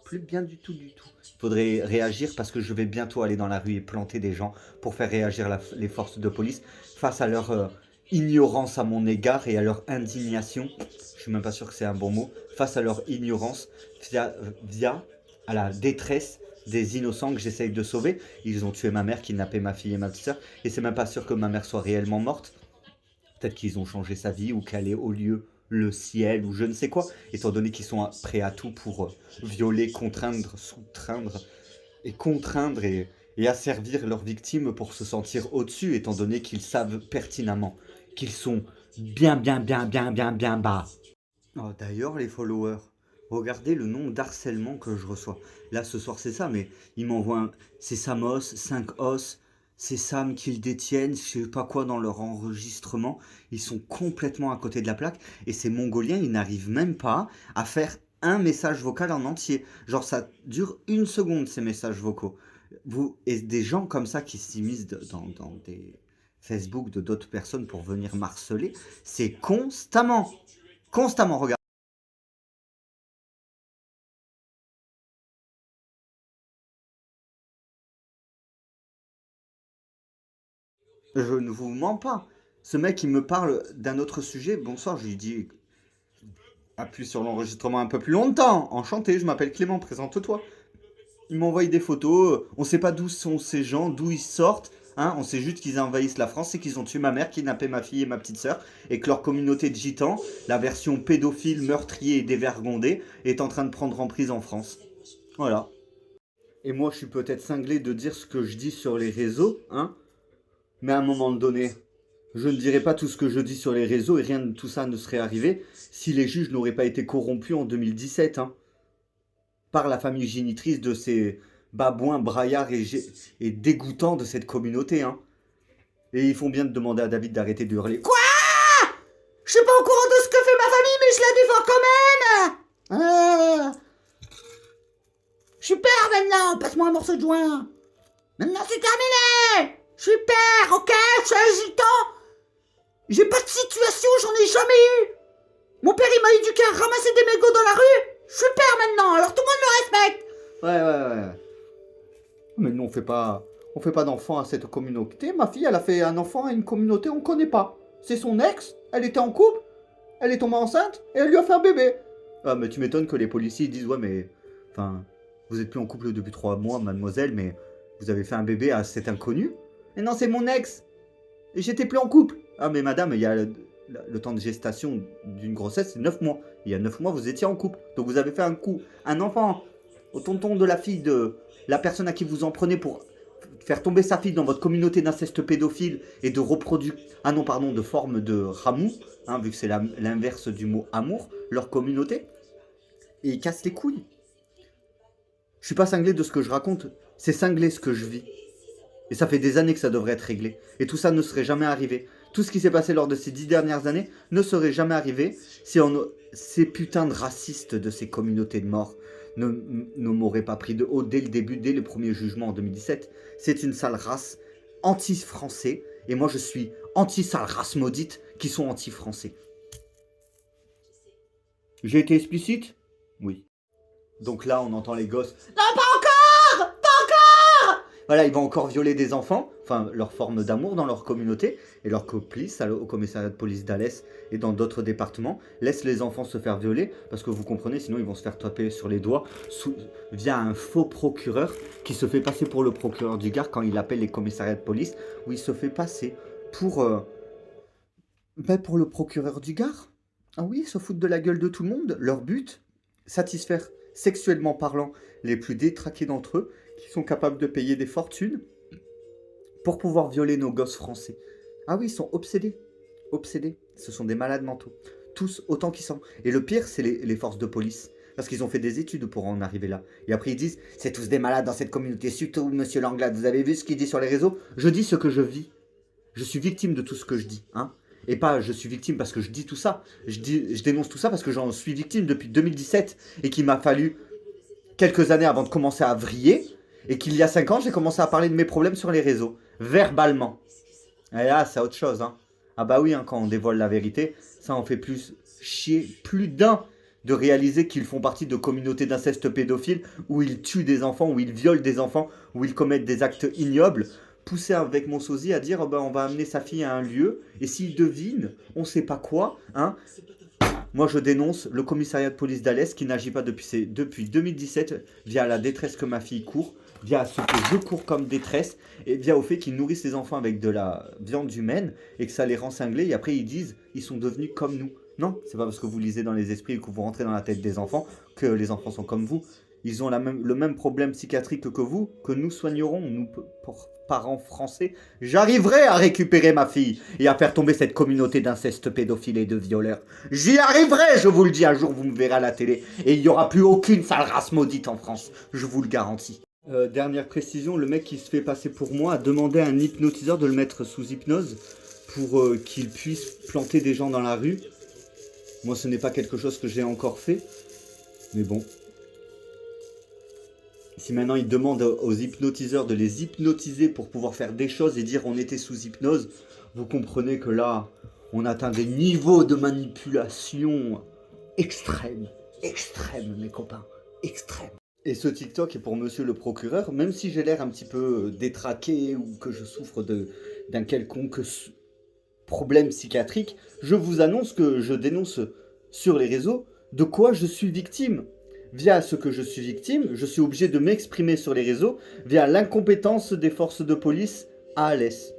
Plus bien du tout, du tout. Il faudrait réagir parce que je vais bientôt aller dans la rue et planter des gens pour faire réagir les forces de police face à leur ignorance à mon égard et à leur indignation. Je suis même pas sûr que c'est un bon mot. Face à leur ignorance via à la détresse des innocents que j'essaye de sauver. Ils ont tué ma mère, kidnappé ma fille et ma petite soeur. Et c'est même pas sûr que ma mère soit réellement morte. Peut-être qu'ils ont changé sa vie ou qu'elle est au lieu le ciel ou je ne sais quoi. Étant donné qu'ils sont prêts à tout pour violer, contraindre, sous-traindre et contraindre et asservir leurs victimes pour se sentir au-dessus. Étant donné qu'ils savent pertinemment qu'ils sont bien bas. Oh, d'ailleurs, les followers, regardez le nombre d'harcèlements que je reçois. Là, ce soir, c'est ça, mais ils m'envoient... C'est Samos, 5 os, c'est Sam qu'ils détiennent, je sais pas quoi dans leur enregistrement. Ils sont complètement à côté de la plaque. Et ces Mongoliens, ils n'arrivent même pas à faire un message vocal en entier. Genre, ça dure 1 seconde, ces messages vocaux. Et des gens comme ça qui s'immiscent dans des Facebook de d'autres personnes pour venir m'harceler, c'est constamment. Constamment, regarde. Je ne vous mens pas. Ce mec, il me parle d'un autre sujet. Bonsoir, je lui dis... Appuie sur l'enregistrement un peu plus longtemps. Enchanté, je m'appelle Clément, présente-toi. Il m'envoie des photos. On sait pas d'où sont ces gens, d'où ils sortent. Hein, on sait juste qu'ils envahissent la France et qu'ils ont tué ma mère, kidnappé ma fille et ma petite sœur. Et que leur communauté de gitans, la version pédophile, meurtrier et dévergondée, est en train de prendre en prise en France. Voilà. Et moi, je suis peut-être cinglé de dire ce que je dis sur les réseaux, hein. Mais à un moment donné, je ne dirais pas tout ce que je dis sur les réseaux et rien de tout ça ne serait arrivé si les juges n'auraient pas été corrompus en 2017, hein, par la famille génitrice de ces babouins braillards et dégoûtants de cette communauté. Hein. Et ils font bien de demander à David d'arrêter de hurler. Quoi ? Je suis pas au courant de ce que fait ma famille, mais je la défends quand même. Super maintenant, passe-moi un morceau de joint. Maintenant c'est terminé. Super, ok, je suis agitant. J'ai pas de situation, j'en ai jamais eu. Mon père il m'a éduqué à ramasser des mégots dans la rue. Super maintenant, alors tout le monde me respecte. Ouais. Mais nous, on fait pas d'enfant à cette communauté. Ma fille, elle a fait un enfant à une communauté, on connaît pas. C'est son ex, elle était en couple, elle est tombée enceinte, et elle lui a fait un bébé. Ah, mais tu m'étonnes que les policiers disent, ouais, mais... Enfin, vous êtes plus en couple depuis 3 mois, mademoiselle, mais vous avez fait un bébé à cet inconnu. Mais non, c'est mon ex. Et j'étais plus en couple. Ah, mais madame, il y a le temps de gestation d'une grossesse, c'est 9 mois. Il y a 9 mois, vous étiez en couple. Donc vous avez fait un enfant au tonton de la fille de la personne à qui vous en prenez pour faire tomber sa fille dans votre communauté d'inceste pédophile et de de forme de ramou, hein, vu que c'est l'inverse du mot amour, leur communauté. Et ils cassent les couilles. Je suis pas cinglé de ce que je raconte, c'est cinglé ce que je vis. Et ça fait des années que ça devrait être réglé. Et tout ça ne serait jamais arrivé. Tout ce qui s'est passé lors de ces 10 dernières années ne serait jamais arrivé si ces putains de racistes de ces communautés de morts ne m'auraient pas pris de haut dès le début, dès les premiers jugements en 2017. C'est une sale race anti-français. Et moi je suis anti-sale race maudite qui sont anti-français. J'ai été explicite ? Oui. Donc là on entend les gosses. Non, pas encore. Voilà, ils vont encore violer des enfants, enfin leur forme d'amour dans leur communauté, et leurs complices au commissariat de police d'Alès et dans d'autres départements laissent les enfants se faire violer, parce que vous comprenez, sinon ils vont se faire taper sur les doigts via un faux procureur qui se fait passer pour le procureur du Gard quand il appelle les commissariats de police, où il se fait passer pour le procureur du Gard. Ah oui, ils se foutent de la gueule de tout le monde. Leur but, satisfaire sexuellement parlant les plus détraqués d'entre eux, qui sont capables de payer des fortunes pour pouvoir violer nos gosses français. Ah oui, ils sont obsédés. Obsédés. Ce sont des malades mentaux. Tous, autant qu'ils sont. Et le pire, c'est les forces de police. Parce qu'ils ont fait des études pour en arriver là. Et après, ils disent, c'est tous des malades dans cette communauté. Surtout, monsieur Langlade, vous avez vu ce qu'il dit sur les réseaux ? Je dis ce que je vis. Je suis victime de tout ce que je dis. Hein ? Et pas, je suis victime parce que je dis tout ça. Je dénonce tout ça parce que j'en suis victime depuis 2017. Et qu'il m'a fallu quelques années avant de commencer à vriller. Et qu'il y a 5 ans, j'ai commencé à parler de mes problèmes sur les réseaux, verbalement. Et là, c'est autre chose. Hein. Ah bah oui, hein, quand on dévoile la vérité, ça en fait plus chier plus d'un de réaliser qu'ils font partie de communautés d'inceste pédophile, où ils tuent des enfants, où ils violent des enfants, où ils commettent des actes ignobles. Poussé avec mon sosie à dire, oh bah, on va amener sa fille à un lieu, et s'il devine, on sait pas quoi, hein. Moi, je dénonce le commissariat de police d'Alès qui n'agit pas depuis 2017 via la détresse que ma fille court, via ce que je cours comme détresse, et via au fait qu'ils nourrissent les enfants avec de la viande humaine et que ça les rend cinglés. Et après, ils disent ils sont devenus comme nous. Non, c'est pas parce que vous lisez dans les esprits et que vous rentrez dans la tête des enfants que les enfants sont comme vous. Ils ont le même problème psychiatrique que vous, que nous soignerons, nous, parents français. J'arriverai à récupérer ma fille et à faire tomber cette communauté d'inceste pédophile et de violeurs. J'y arriverai, je vous le dis, un jour vous me verrez à la télé et il n'y aura plus aucune sale race maudite en France, je vous le garantis. Dernière précision, le mec qui se fait passer pour moi a demandé à un hypnotiseur de le mettre sous hypnose pour qu'il puisse planter des gens dans la rue. Moi, ce n'est pas quelque chose que j'ai encore fait, mais bon. Si maintenant il demande aux hypnotiseurs de les hypnotiser pour pouvoir faire des choses et dire on était sous hypnose, vous comprenez que là, on atteint des niveaux de manipulation extrêmes, mes copains, extrêmes. Et ce TikTok est pour monsieur le procureur, même si j'ai l'air un petit peu détraqué ou que je souffre d'un quelconque problème psychiatrique, je vous annonce que je dénonce sur les réseaux de quoi je suis victime. Via ce que je suis victime, je suis obligé de m'exprimer sur les réseaux via l'incompétence des forces de police à Alès.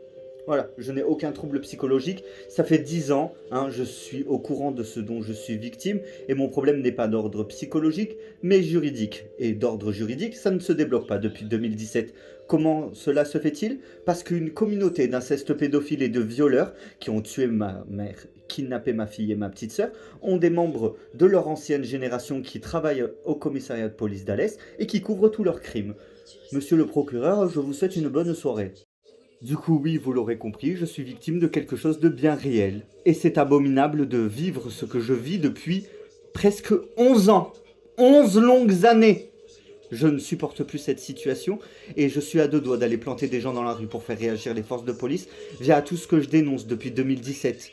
Voilà, je n'ai aucun trouble psychologique. Ça fait 10 ans, hein, je suis au courant de ce dont je suis victime et mon problème n'est pas d'ordre psychologique, mais juridique. Et d'ordre juridique, ça ne se débloque pas depuis 2017. Comment cela se fait-il ? Parce qu'une communauté d'inceste pédophile et de violeurs qui ont tué ma mère, kidnappé ma fille et ma petite sœur, ont des membres de leur ancienne génération qui travaillent au commissariat de police d'Alès et qui couvrent tous leurs crimes. Monsieur le procureur, je vous souhaite une bonne soirée. Du coup, oui, vous l'aurez compris, je suis victime de quelque chose de bien réel. Et c'est abominable de vivre ce que je vis depuis presque 11 ans. 11 longues années. Je ne supporte plus cette situation et je suis à deux doigts d'aller planter des gens dans la rue pour faire réagir les forces de police via tout ce que je dénonce depuis 2017.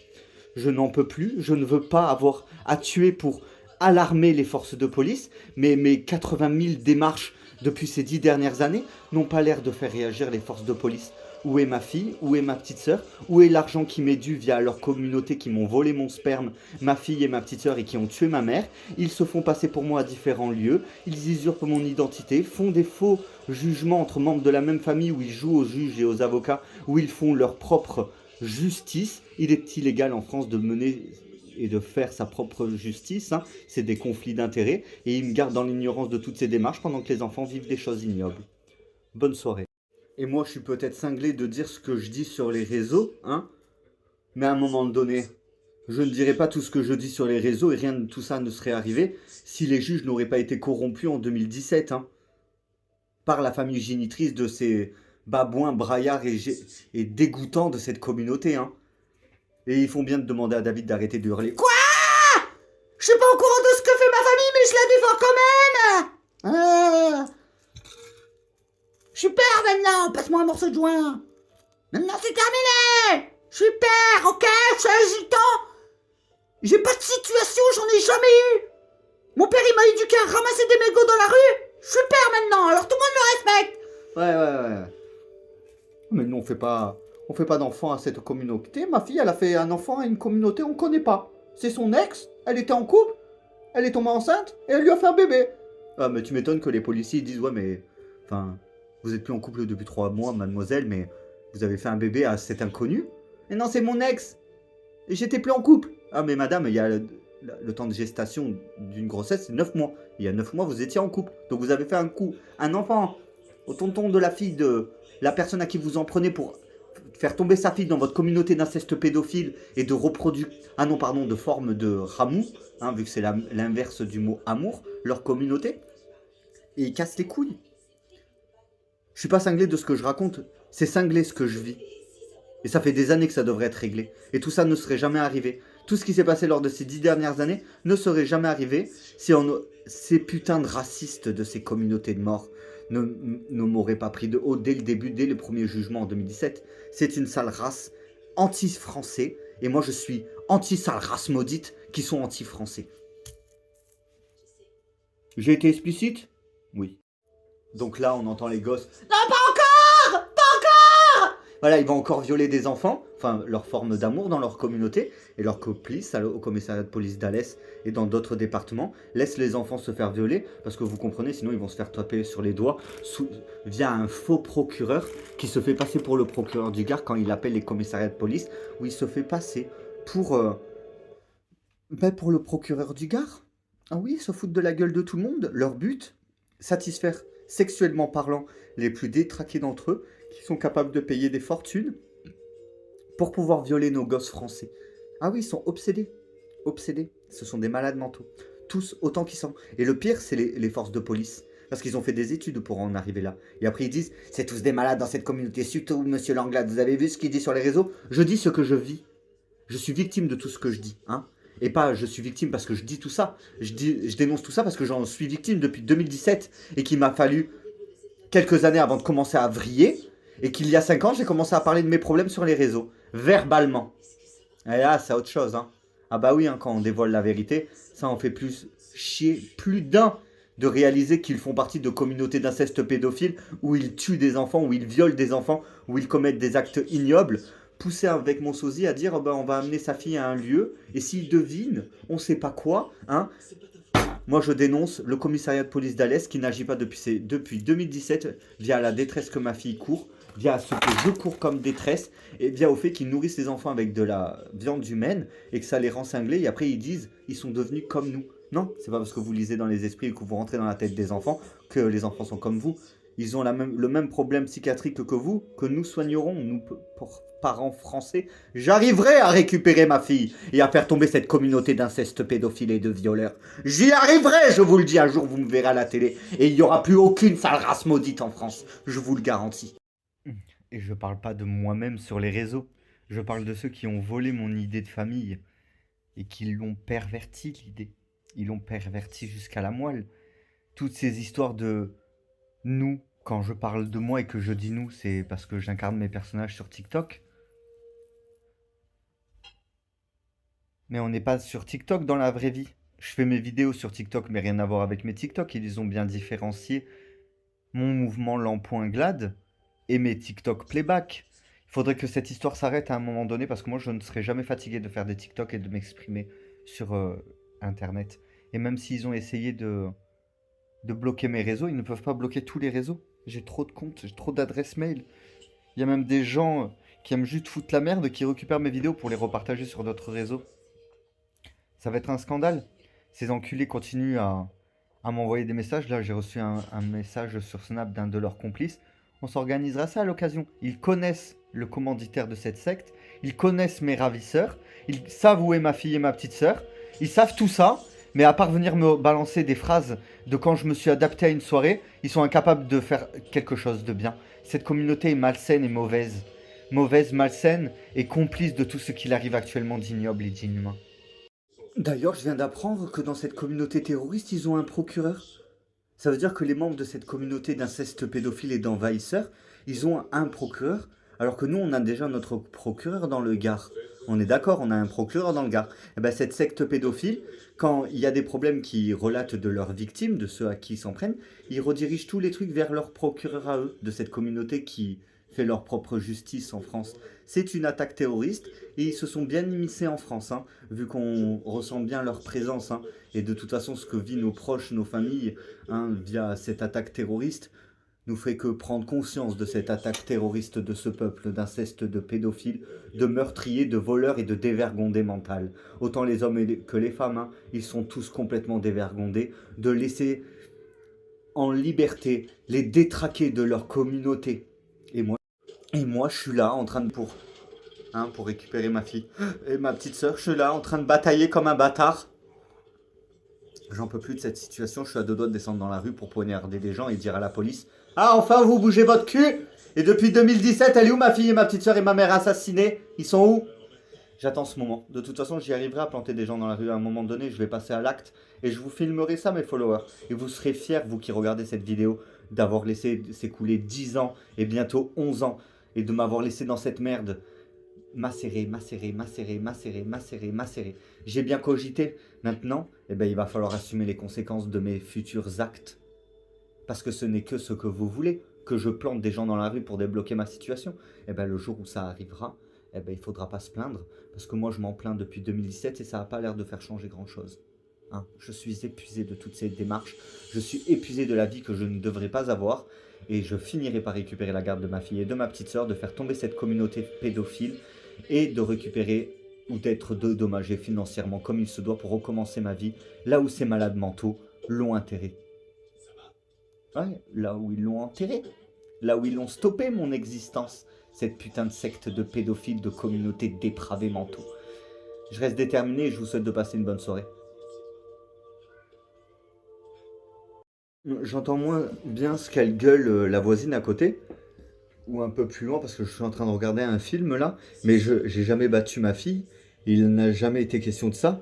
Je n'en peux plus, je ne veux pas avoir à tuer pour alarmer les forces de police, mais mes 80 000 démarches depuis ces 10 dernières années n'ont pas l'air de faire réagir les forces de police. Où est ma fille? Où est ma petite sœur? Où est l'argent qui m'est dû via leur communauté qui m'ont volé mon sperme, ma fille et ma petite sœur et qui ont tué ma mère? Ils se font passer pour moi à différents lieux, ils usurpent mon identité, font des faux jugements entre membres de la même famille où ils jouent aux juges et aux avocats, où ils font leur propre justice. Il est illégal en France de mener et de faire sa propre justice, hein. C'est des conflits d'intérêts et ils me gardent dans l'ignorance de toutes ces démarches pendant que les enfants vivent des choses ignobles. Bonne soirée. Et moi, je suis peut-être cinglé de dire ce que je dis sur les réseaux, hein, mais à un moment donné, je ne dirais pas tout ce que je dis sur les réseaux et rien de tout ça ne serait arrivé si les juges n'auraient pas été corrompus en 2017, hein, par la famille génitrice de ces babouins braillards et dégoûtants de cette communauté, hein. Et ils font bien de demander à David d'arrêter de hurler. Quoi? Je suis pas au courant de ce que fait ma famille, mais je la défends quand même. Je suis père maintenant, passe-moi un morceau de joint. Maintenant c'est terminé. Je suis père, ok, je suis agitant. J'ai pas de situation, j'en ai jamais eu. Mon père il m'a éduqué à ramasser des mégots dans la rue. Je suis père maintenant, alors tout le monde me respecte. Ouais. Mais nous, on fait pas d'enfants à cette communauté. Ma fille, elle a fait un enfant à une communauté, on connaît pas. C'est son ex, elle était en couple, elle est tombée enceinte et elle lui a fait un bébé. Ah, mais tu m'étonnes que les policiers disent, ouais, mais... Enfin, vous êtes plus en couple depuis 3 mois, mademoiselle, mais vous avez fait un bébé à cet inconnu? Mais non, c'est mon ex. Et j'étais plus en couple. Ah, mais madame, il y a le temps de gestation d'une grossesse, c'est 9 mois. Il y a 9 mois, vous étiez en couple. Donc vous avez fait un enfant au tonton de la fille de la personne à qui vous en prenez pour faire tomber sa fille dans votre communauté d'inceste pédophile et de de forme de ramou, hein, vu que c'est l'inverse du mot amour, leur communauté. Et ils cassent les couilles. Je suis pas cinglé de ce que je raconte, c'est cinglé ce que je vis. Et ça fait des années que ça devrait être réglé. Et tout ça ne serait jamais arrivé. Tout ce qui s'est passé lors de ces 10 dernières années ne serait jamais arrivé si ces putains de racistes de ces communautés de morts ne m'auraient pas pris de haut dès le début, dès le premier jugement en 2017. C'est une sale race anti-français. Et moi je suis anti-sale race maudite qui sont anti-français. J'ai été explicite? Oui. Donc là on entend les gosses. Non, pas encore. Voilà, ils vont encore violer des enfants, enfin leur forme d'amour dans leur communauté, et leur complice au commissariat de police d'Alès et dans d'autres départements laissent les enfants se faire violer, parce que vous comprenez, sinon ils vont se faire taper sur les doigts via un faux procureur qui se fait passer pour le procureur du Gard quand il appelle les commissariats de police, où il se fait passer pour le procureur du Gard. Ah oui, ils se foutent de la gueule de tout le monde. Leur but, satisfaire sexuellement parlant les plus détraqués d'entre eux, qui sont capables de payer des fortunes pour pouvoir violer nos gosses français. Ah oui, ils sont obsédés. Obsédés. Ce sont des malades mentaux. Tous, autant qu'ils sont. Et le pire, c'est les forces de police. Parce qu'ils ont fait des études pour en arriver là. Et après, ils disent, c'est tous des malades dans cette communauté. Surtout, monsieur Langlade, vous avez vu ce qu'il dit sur les réseaux? Je dis ce que je vis. Je suis victime de tout ce que je dis. Hein. Et pas, je suis victime parce que je dis tout ça. Je dénonce tout ça parce que j'en suis victime depuis 2017. Et qu'il m'a fallu quelques années avant de commencer à vriller. Et qu'il y a 5 ans, j'ai commencé à parler de mes problèmes sur les réseaux, verbalement. Et là, c'est autre chose. Hein. Ah bah oui, hein, quand on dévoile la vérité, ça en fait plus chier plus d'un de réaliser qu'ils font partie de communautés d'inceste pédophile, où ils tuent des enfants, où ils violent des enfants, où ils commettent des actes ignobles, poussé avec mon sosie à dire, oh ben, on va amener sa fille à un lieu, et s'il devine, on sait pas quoi, hein. Moi, je dénonce le commissariat de police d'Alès qui n'agit pas depuis 2017 via la détresse que ma fille court, via ce que je cours comme détresse, et via au fait qu'ils nourrissent les enfants avec de la viande humaine et que ça les rend cinglés. Et après, ils disent ils sont devenus comme nous. Non, c'est pas parce que vous lisez dans les esprits et que vous rentrez dans la tête des enfants que les enfants sont comme vous. Ils ont le même problème psychiatrique que vous, que nous soignerons, nous, parents français. J'arriverai à récupérer ma fille et à faire tomber cette communauté d'inceste pédophile et de violeurs. J'y arriverai, je vous le dis, un jour vous me verrez à la télé et il n'y aura plus aucune sale race maudite en France, je vous le garantis. Et je parle pas de moi-même sur les réseaux, je parle de ceux qui ont volé mon idée de famille et qui l'ont perverti l'idée. Ils l'ont perverti jusqu'à la moelle. Toutes ces histoires de Nous, quand je parle de moi et que je dis nous, c'est parce que j'incarne mes personnages sur TikTok. Mais on n'est pas sur TikTok dans la vraie vie. Je fais mes vidéos sur TikTok, mais rien à voir avec mes TikTok. Ils ont bien différencié mon mouvement Lampoing-Glade et mes TikTok playback. Il faudrait que cette histoire s'arrête à un moment donné parce que moi, je ne serai jamais fatigué de faire des TikTok et de m'exprimer sur Internet. Et même s'ils ont essayé de bloquer mes réseaux, ils ne peuvent pas bloquer tous les réseaux. J'ai trop de comptes, j'ai trop d'adresses mail. Il y a même des gens qui aiment juste foutre la merde qui récupèrent mes vidéos pour les repartager sur d'autres réseaux. Ça va être un scandale. Ces enculés continuent à m'envoyer des messages. Là, j'ai reçu un message sur Snap d'un de leurs complices. On s'organisera ça à l'occasion. Ils connaissent le commanditaire de cette secte. Ils connaissent mes ravisseurs. Ils savent où est ma fille et ma petite sœur. Ils savent tout ça. Mais à part venir me balancer des phrases de quand je me suis adapté à une soirée, ils sont incapables de faire quelque chose de bien. Cette communauté est malsaine et mauvaise. Mauvaise, malsaine et complice de tout ce qu'il arrive actuellement d'ignoble et d'inhumain. D'ailleurs, je viens d'apprendre que dans cette communauté terroriste, ils ont un procureur. Ça veut dire que les membres de cette communauté d'inceste pédophile et d'envahisseurs, ils ont un procureur, alors que nous, on a déjà notre procureur dans le Gard. On est d'accord, on a un procureur dans le Gard. Et ben, cette secte pédophile, quand il y a des problèmes qui relatent de leurs victimes, de ceux à qui ils s'en prennent, ils redirigent tous les trucs vers leur procureur à eux, de cette communauté qui fait leur propre justice en France. C'est une attaque terroriste et ils se sont bien immiscés en France, hein, vu qu'on ressent bien leur présence. Hein, et de toute façon, ce que vivent nos proches, nos familles, hein, via cette attaque terroriste, nous fait que prendre conscience de cette attaque terroriste de ce peuple, d'inceste, de pédophiles, de meurtriers, de voleurs et de dévergondés mentales. Autant les hommes que les femmes, hein, ils sont tous complètement dévergondés, de laisser en liberté les détraquer de leur communauté. Et moi, je suis là en train de pour récupérer ma fille et ma petite sœur. Je suis là en train de batailler comme un bâtard. J'en peux plus de cette situation. Je suis à deux doigts de descendre dans la rue pour poignarder des gens et dire à la police: ah, enfin vous bougez votre cul. Et depuis 2017, elle est où ma fille et ma petite sœur et ma mère assassinée? Ils sont où? J'attends ce moment. De toute façon, j'y arriverai à planter des gens dans la rue à un moment donné. Je vais passer à l'acte et je vous filmerai ça, mes followers. Et vous serez fiers, vous qui regardez cette vidéo, d'avoir laissé s'écouler 10 ans et bientôt 11 ans et de m'avoir laissé dans cette merde. Macérer. J'ai bien cogité. Maintenant, eh ben, il va falloir assumer les conséquences de mes futurs actes. Parce que ce n'est que ce que vous voulez, que je plante des gens dans la rue pour débloquer ma situation. Eh ben, le jour où ça arrivera, eh ben, il ne faudra pas se plaindre. Parce que moi, je m'en plains depuis 2017 et ça n'a pas l'air de faire changer grand-chose. Hein, je suis épuisé de toutes ces démarches. Je suis épuisé de la vie que je ne devrais pas avoir. Et je finirai par récupérer la garde de ma fille et de ma petite sœur, de faire tomber cette communauté pédophile et de récupérer ou d'être dédommagé financièrement comme il se doit pour recommencer ma vie là où ces malades mentaux l'ont enterré. Ouais, là où ils l'ont enterré. Là où ils l'ont stoppé mon existence. Cette putain de secte de pédophiles, de communauté dépravés mentaux. Je reste déterminé et je vous souhaite de passer une bonne soirée. J'entends moins bien ce qu'elle gueule la voisine à côté, ou un peu plus loin parce que je suis en train de regarder un film là, mais j'ai jamais battu ma fille, il n'a jamais été question de ça.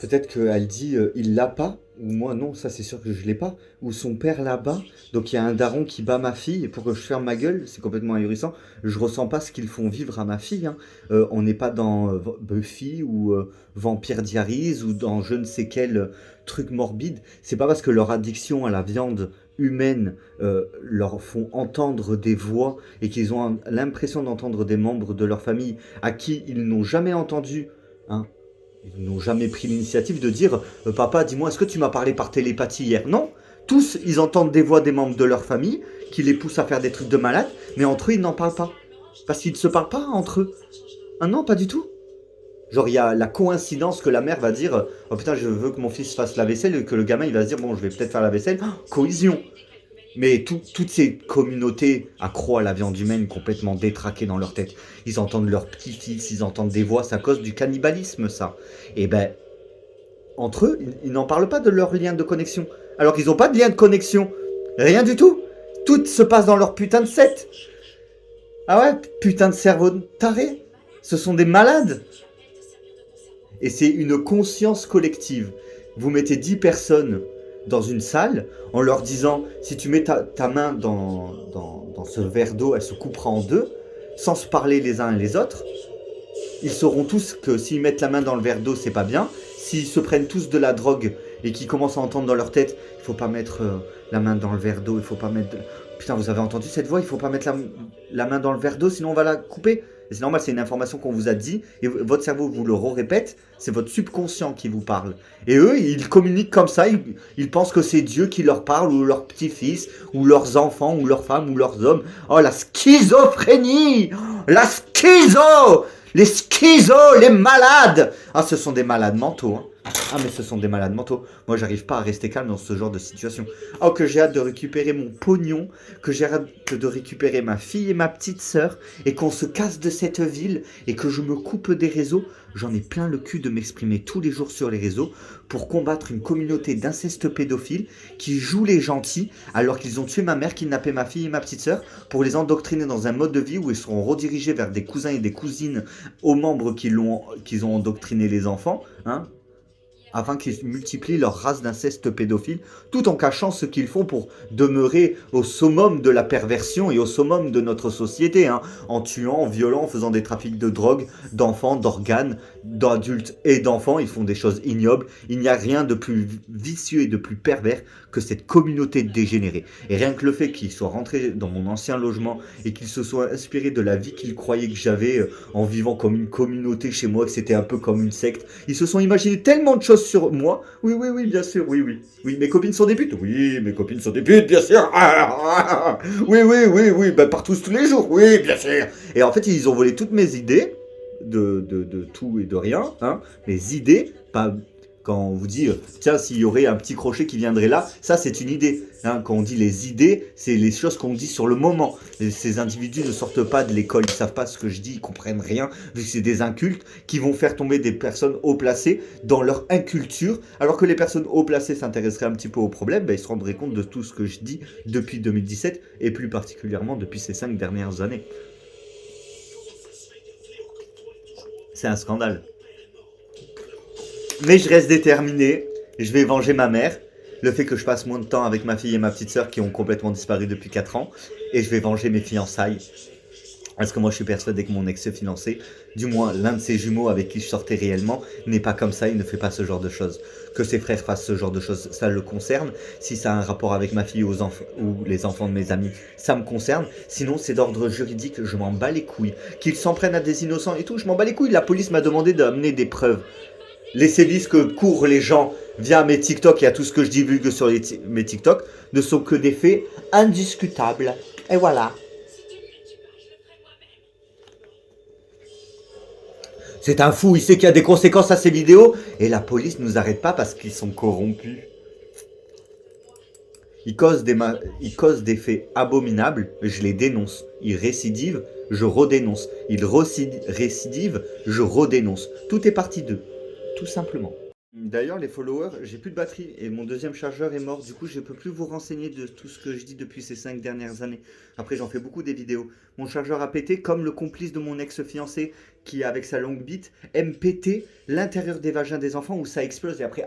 Peut-être qu'elle dit il l'a pas, ou moi non, ça c'est sûr que je l'ai pas, ou son père l'a bat, donc il y a un daron qui bat ma fille pour que je ferme ma gueule, c'est complètement ahurissant. Je ressens pas ce qu'ils font vivre à ma fille, hein. On n'est pas dans Buffy ou Vampire Diaries ou dans je ne sais quel truc morbide. C'est pas parce que leur addiction à la viande humaine leur font entendre des voix et qu'ils ont l'impression d'entendre des membres de leur famille à qui ils n'ont jamais entendu, hein. Ils n'ont jamais pris l'initiative de dire papa, dis-moi, est-ce que tu m'as parlé par télépathie hier? Non. Tous, ils entendent des voix des membres de leur famille qui les poussent à faire des trucs de malade, mais entre eux, ils n'en parlent pas. Parce qu'ils ne se parlent pas entre eux. Ah non, pas du tout. Genre, il y a la coïncidence que la mère va dire oh putain, je veux que mon fils fasse la vaisselle, et que le gamin, il va se dire bon, je vais peut-être faire la vaisselle. Oh, cohésion. Mais toutes ces communautés accro à la viande humaine complètement détraquées dans leur tête, ils entendent leurs petits-fils, ils entendent des voix, c'est à cause du cannibalisme ça. Et ben, entre eux, ils n'en parlent pas de leur lien de connexion. Alors qu'ils n'ont pas de lien de connexion. Rien du tout. Tout se passe dans leur putain de set. Ah ouais, putain de cerveau taré. Ce sont des malades. Et c'est une conscience collective. Vous mettez 10 personnes dans une salle en leur disant si tu mets ta main dans ce verre d'eau, elle se coupera en deux, sans se parler les uns et les autres. Ils sauront tous que s'ils mettent la main dans le verre d'eau, c'est pas bien. S'ils se prennent tous de la drogue et qu'ils commencent à entendre dans leur tête, il faut pas mettre la main dans le verre d'eau, il faut pas mettre... Putain, vous avez entendu cette voix, il faut pas mettre la main dans le verre d'eau, sinon on va la couper. Et c'est normal, c'est une information qu'on vous a dit, et votre cerveau vous le répète, c'est votre subconscient qui vous parle. Et eux, ils communiquent comme ça, ils pensent que c'est Dieu qui leur parle, ou leur petit-fils, ou leurs enfants, ou leurs femmes, ou leurs hommes. Oh, la schizophrénie! La schizo! Les schizos, les malades! Ah, ce sont des malades mentaux, hein. Ah, mais ce sont des malades mentaux. Moi, j'arrive pas à rester calme dans ce genre de situation. Oh, que j'ai hâte de récupérer mon pognon, que j'ai hâte de récupérer ma fille et ma petite sœur, et qu'on se casse de cette ville, et que je me coupe des réseaux. J'en ai plein le cul de m'exprimer tous les jours sur les réseaux pour combattre une communauté d'inceste pédophiles qui jouent les gentils alors qu'ils ont tué ma mère, kidnappé ma fille et ma petite sœur pour les endoctriner dans un mode de vie où ils seront redirigés vers des cousins et des cousines aux membres qu'ils ont endoctriné les enfants, hein, afin qu'ils multiplient leur race d'inceste pédophile, tout en cachant ce qu'ils font pour demeurer au summum de la perversion et au summum de notre société, hein, en tuant, en violant, en faisant des trafics de drogue, d'enfants, d'organes, d'adultes et d'enfants. Ils font des choses ignobles. Il n'y a rien de plus vicieux et de plus pervers que cette communauté dégénérée. Et rien que le fait qu'ils soient rentrés dans mon ancien logement et qu'ils se soient inspirés de la vie qu'ils croyaient que j'avais en vivant comme une communauté chez moi, que c'était un peu comme une secte, ils se sont imaginés tellement de choses sur moi. Oui, bien sûr, oui. Oui, mes copines sont des putes. Oui, mes copines sont des putes, bien sûr. Oui, bah partout, tous les jours. Oui, bien sûr. Et en fait, ils ont volé toutes mes idées, de tout et de rien, hein. Mes idées, pas... Quand on vous dit, tiens, s'il y aurait un petit crochet qui viendrait là, ça c'est une idée. Hein, quand on dit les idées, c'est les choses qu'on dit sur le moment. Et ces individus ne sortent pas de l'école, ils ne savent pas ce que je dis, ils comprennent rien, vu que c'est des incultes qui vont faire tomber des personnes haut placées dans leur inculture, alors que les personnes haut placées s'intéresseraient un petit peu au problème, ben, ils se rendraient compte de tout ce que je dis depuis 2017, et plus particulièrement depuis ces 5 dernières années. C'est un scandale. Mais je reste déterminé, je vais venger ma mère, le fait que je passe moins de temps avec ma fille et ma petite sœur qui ont complètement disparu depuis 4 ans, et je vais venger mes fiançailles. Parce que moi je suis persuadé que mon ex-fiancé, du moins l'un de ses jumeaux avec qui je sortais réellement, n'est pas comme ça, il ne fait pas ce genre de choses. Que ses frères fassent ce genre de choses, ça le concerne. Si ça a un rapport avec ma fille ou les enfants de mes amis, ça me concerne. Sinon c'est d'ordre juridique, je m'en bats les couilles. Qu'ils s'en prennent à des innocents et tout, je m'en bats les couilles. La police m'a demandé d'amener des preuves. Les sévices que courent les gens via mes TikTok et à tout ce que je divulgue sur mes TikTok ne sont que des faits indiscutables. Et voilà. C'est un fou, il sait qu'il y a des conséquences à ces vidéos et la police ne nous arrête pas parce qu'ils sont corrompus. Ils causent des faits abominables, je les dénonce. Ils récidivent, je redénonce. Ils récidivent, je redénonce. Tout est parti d'eux. Tout simplement. D'ailleurs, les followers, j'ai plus de batterie et mon deuxième chargeur est mort. Du coup, je ne peux plus vous renseigner de tout ce que je dis depuis ces 5 dernières années. Après, j'en fais beaucoup des vidéos. Mon chargeur a pété comme le complice de mon ex-fiancé qui, avec sa longue bite, aime péter l'intérieur des vagins des enfants où ça explose. Et après,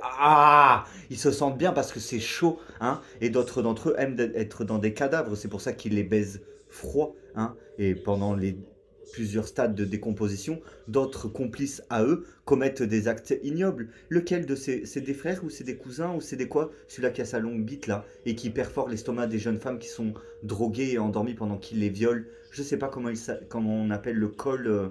ils se sentent bien parce que c'est chaud. Hein, et d'autres d'entre eux aiment être dans des cadavres. C'est pour ça qu'ils les baisent froid. Hein, et pendant les plusieurs stades de décomposition, d'autres complices à eux commettent des actes ignobles. Lequel de c'est des frères ou c'est des cousins ou c'est des quoi? Celui-là qui a sa longue bite là et qui perfore l'estomac des jeunes femmes qui sont droguées et endormies pendant qu'il les viole. Je sais pas comment on appelle le col.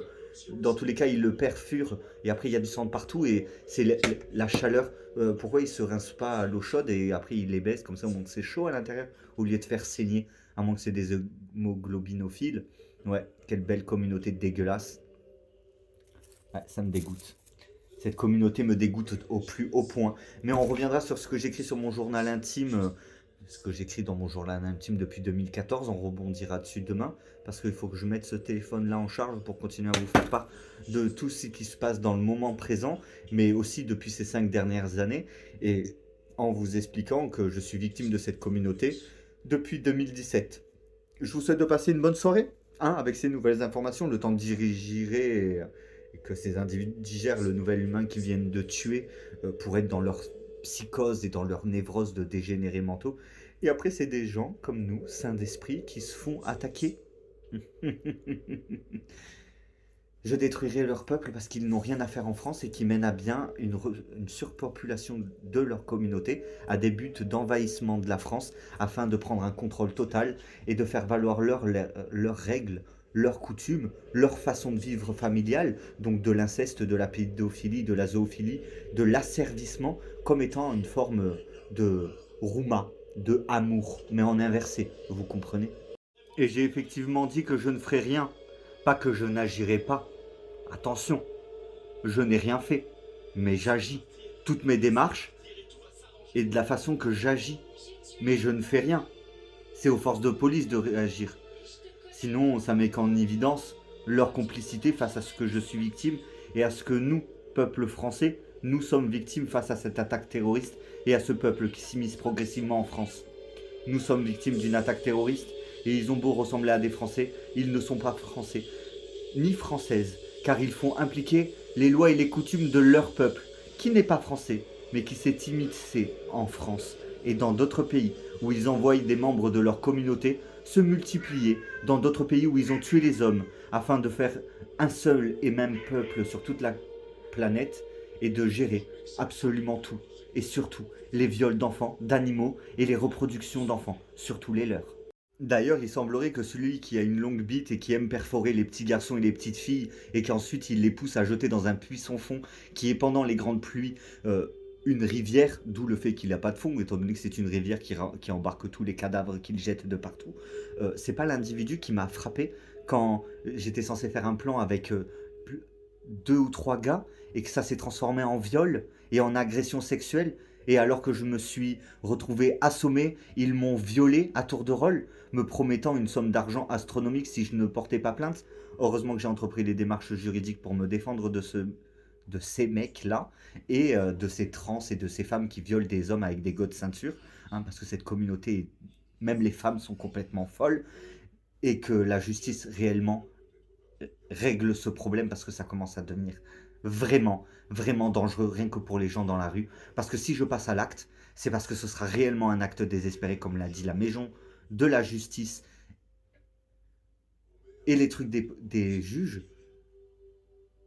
Dans tous les cas, il le perfure et après il y a du sang de partout et c'est la chaleur. Pourquoi il se rince pas à l'eau chaude et après il les baisse comme ça au moins que c'est chaud à l'intérieur au lieu de faire saigner, à moins que c'est des hémoglobinophiles. Ouais, quelle belle communauté dégueulasse. Ouais, ça me dégoûte. Cette communauté me dégoûte au plus haut point. Mais on reviendra sur ce que j'écris sur mon journal intime. Ce que j'écris dans mon journal intime depuis 2014. On rebondira dessus demain. Parce qu'il faut que je mette ce téléphone-là en charge pour continuer à vous faire part de tout ce qui se passe dans le moment présent. Mais aussi depuis ces 5 dernières années. Et en vous expliquant que je suis victime de cette communauté depuis 2017. Je vous souhaite de passer une bonne soirée. Avec ces nouvelles informations, le temps de digérer et que ces individus digèrent le nouvel humain qu'ils viennent de tuer pour être dans leur psychose et dans leur névrose de dégénérés mentaux. Et après, c'est des gens comme nous, sains d'esprit, qui se font attaquer. Je détruirai leur peuple parce qu'ils n'ont rien à faire en France et qui mènent à bien une surpopulation de leur communauté à des buts d'envahissement de la France afin de prendre un contrôle total et de faire valoir leurs règles, leurs coutumes, leur façon de vivre familiale, donc de l'inceste, de la pédophilie, de la zoophilie, de l'asservissement, comme étant une forme de rouma, de amour, mais en inversé, vous comprenez? Et j'ai effectivement dit que je ne ferai rien, pas que je n'agirai pas. Attention, je n'ai rien fait, mais j'agis. Toutes mes démarches et de la façon que j'agis, mais je ne fais rien. C'est aux forces de police de réagir. Sinon, ça met qu'en évidence leur complicité face à ce que je suis victime et à ce que nous, peuple français, nous sommes victimes face à cette attaque terroriste et à ce peuple qui s'immisce progressivement en France. Nous sommes victimes d'une attaque terroriste et ils ont beau ressembler à des Français, ils ne sont pas français, ni françaises, car ils font impliquer les lois et les coutumes de leur peuple, qui n'est pas français, mais qui s'est immiscé en France et dans d'autres pays où ils envoient des membres de leur communauté se multiplier, dans d'autres pays où ils ont tué les hommes, afin de faire un seul et même peuple sur toute la planète et de gérer absolument tout, et surtout les viols d'enfants, d'animaux et les reproductions d'enfants, surtout les leurs. D'ailleurs, il semblerait que celui qui a une longue bite et qui aime perforer les petits garçons et les petites filles et qu'ensuite il les pousse à jeter dans un puits sans fond qui est pendant les grandes pluies une rivière, d'où le fait qu'il n'a pas de fond, étant donné que c'est une rivière qui embarque tous les cadavres qu'il jette de partout. C'est pas l'individu qui m'a frappé quand j'étais censé faire un plan avec 2 ou 3 gars et que ça s'est transformé en viol et en agression sexuelle. Et alors que je me suis retrouvé assommé, ils m'ont violé à tour de rôle, me promettant une somme d'argent astronomique si je ne portais pas plainte. Heureusement que j'ai entrepris les démarches juridiques pour me défendre de ces mecs-là et de ces trans et de ces femmes qui violent des hommes avec des go de ceinture, hein, parce que cette communauté, même les femmes sont complètement folles, et que la justice réellement règle ce problème parce que ça commence à devenir vraiment, vraiment dangereux, rien que pour les gens dans la rue. Parce que si je passe à l'acte, c'est parce que ce sera réellement un acte désespéré, comme l'a dit la maison de la justice et les trucs des juges.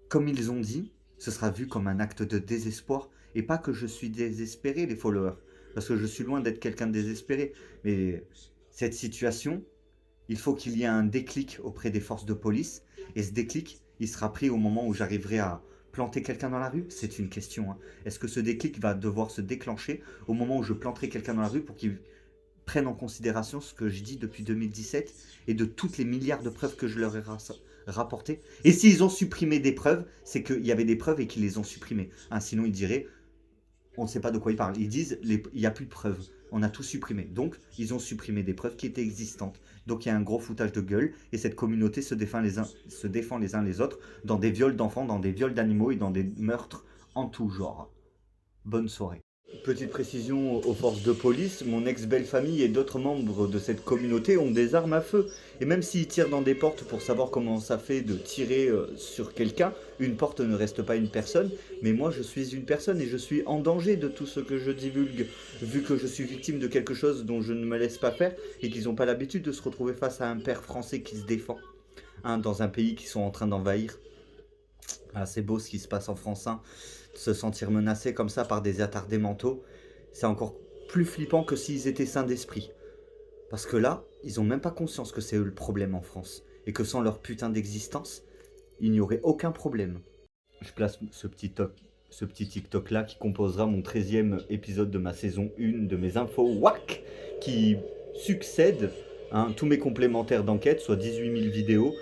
Comme ils ont dit, ce sera vu comme un acte de désespoir, et pas que je suis désespéré, les followers, parce que je suis loin d'être quelqu'un de désespéré. Mais cette situation, il faut qu'il y ait un déclic auprès des forces de police, et ce déclic, il sera pris au moment où j'arriverai à planter quelqu'un dans la rue. C'est une question, hein. Est-ce que ce déclic va devoir se déclencher au moment où je planterai quelqu'un dans la rue pour qu'il prenne en considération ce que je dis depuis 2017 et de toutes les milliards de preuves que je leur ai rapportées. Et s'ils ont supprimé des preuves, c'est qu'il y avait des preuves et qu'ils les ont supprimées, hein. Sinon ils diraient, on ne sait pas de quoi ils parlent. Ils disent, il n'y a plus de preuves. On a tout supprimé. Donc, ils ont supprimé des preuves qui étaient existantes. Donc, il y a un gros foutage de gueule. Et cette communauté se défend les uns les autres dans des viols d'enfants, dans des viols d'animaux et dans des meurtres en tout genre. Bonne soirée. Petite précision aux forces de police, mon ex-belle-famille et d'autres membres de cette communauté ont des armes à feu. Et même s'ils tirent dans des portes pour savoir comment ça fait de tirer sur quelqu'un, une porte ne reste pas une personne. Mais moi, je suis une personne et je suis en danger de tout ce que je divulgue, vu que je suis victime de quelque chose dont je ne me laisse pas faire et qu'ils n'ont pas l'habitude de se retrouver face à un père français qui se défend, hein, dans un pays qu'ils sont en train d'envahir. Ah, c'est beau ce qui se passe en France, hein. Se sentir menacé comme ça par des attardés mentaux, c'est encore plus flippant que s'ils étaient sains d'esprit. Parce que là, ils n'ont même pas conscience que c'est eux le problème en France. Et que sans leur putain d'existence, il n'y aurait aucun problème. Je place ce petit TikTok là qui composera mon 13e épisode de ma saison 1 de mes infos WAC qui succède à tous mes complémentaires d'enquête, soit 18 000 vidéos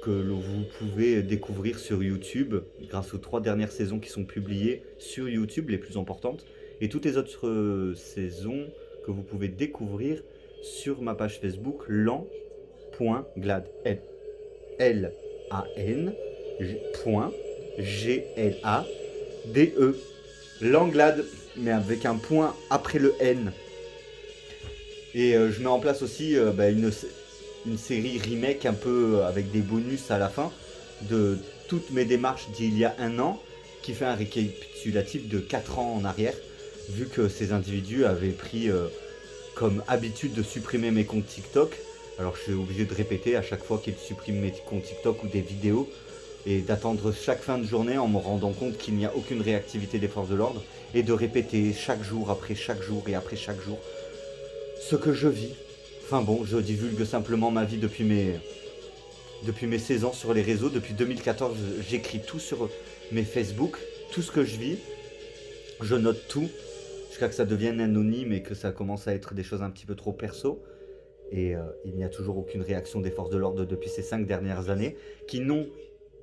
que vous pouvez découvrir sur YouTube grâce aux 3 dernières saisons qui sont publiées sur YouTube, les plus importantes, et toutes les autres saisons que vous pouvez découvrir sur ma page Facebook lan.glad, L-A-N.G-L-A-D-E, Langlade, mais avec un point après le N. Et je mets en place aussi une série remake un peu avec des bonus à la fin de toutes mes démarches d'il y a 1 an qui fait un récapitulatif de 4 ans en arrière. vu que ces individus avaient pris comme habitude de supprimer mes comptes TikTok. Alors je suis obligé de répéter à chaque fois qu'ils suppriment mes comptes TikTok ou des vidéos et d'attendre chaque fin de journée en me rendant compte qu'il n'y a aucune réactivité des forces de l'ordre et de répéter chaque jour après chaque jour et après chaque jour ce que je vis. Enfin bon, je divulgue simplement ma vie depuis mes 16 ans sur les réseaux. Depuis 2014, j'écris tout sur mes Facebook, tout ce que je vis. Je note tout jusqu'à que ça devienne anonyme et que ça commence à être des choses un petit peu trop perso. Et il n'y a toujours aucune réaction des forces de l'ordre depuis ces 5 dernières années, qui n'ont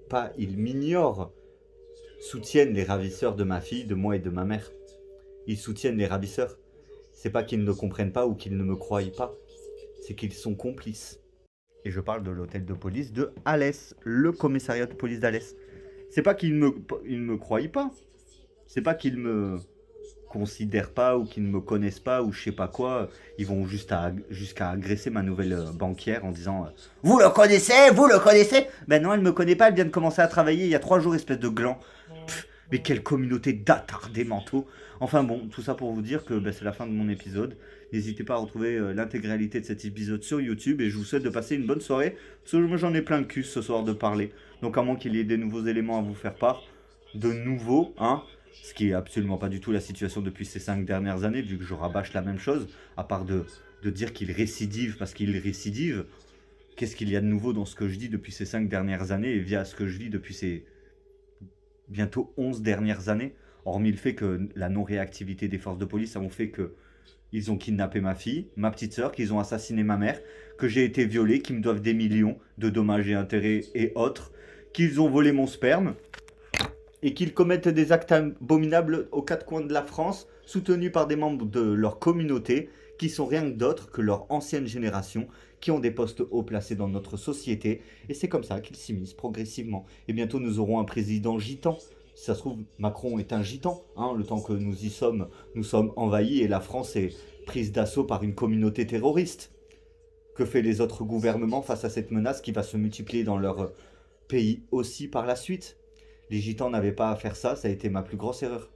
pas, ils m'ignorent, soutiennent les ravisseurs de ma fille, de moi et de ma mère. Ils soutiennent les ravisseurs. C'est pas qu'ils ne comprennent pas ou qu'ils ne me croient pas, c'est qu'ils sont complices. Et je parle de l'hôtel de police de Alès, le commissariat de police d'Alès. C'est pas qu'ils me croient pas, c'est pas qu'ils me considèrent pas ou qu'ils ne me connaissent pas ou je sais pas quoi. Ils vont jusqu'à agresser ma nouvelle banquière en disant vous le connaissez, vous le connaissez. Ben non, elle me connaît pas, elle vient de commencer à travailler il y a 3 jours, espèce de gland. Mais quelle communauté d'attardés mentaux. Enfin bon, tout ça pour vous dire que c'est la fin de mon épisode. N'hésitez pas à retrouver l'intégralité de cet épisode sur YouTube et je vous souhaite de passer une bonne soirée. Parce que moi j'en ai plein le cul ce soir de parler. Donc à moins qu'il y ait des nouveaux éléments à vous faire part. De nouveau, hein. Ce qui est absolument pas du tout la situation depuis ces 5 dernières années, vu que je rabâche la même chose, à part de dire qu'il récidive parce qu'il récidive. Qu'est-ce qu'il y a de nouveau dans ce que je dis depuis ces 5 dernières années et via ce que je vis depuis ces bientôt 11 dernières années, hormis le fait que la non-réactivité des forces de police ont fait que ils ont kidnappé ma fille, ma petite sœur, qu'ils ont assassiné ma mère, que j'ai été violé, qu'ils me doivent des millions de dommages et intérêts et autres, qu'ils ont volé mon sperme, et qu'ils commettent des actes abominables aux 4 coins de la France, soutenus par des membres de leur communauté, qui sont rien d'autre que leur ancienne génération, qui ont des postes haut placés dans notre société, et c'est comme ça qu'ils s'immiscent progressivement. Et bientôt nous aurons un président gitan. Si ça se trouve, Macron est un gitan, hein, le temps que nous y sommes, nous sommes envahis et la France est prise d'assaut par une communauté terroriste. Que fait les autres gouvernements face à cette menace qui va se multiplier dans leur pays aussi par la suite? Les gitans n'avaient pas à faire ça, ça a été ma plus grosse erreur.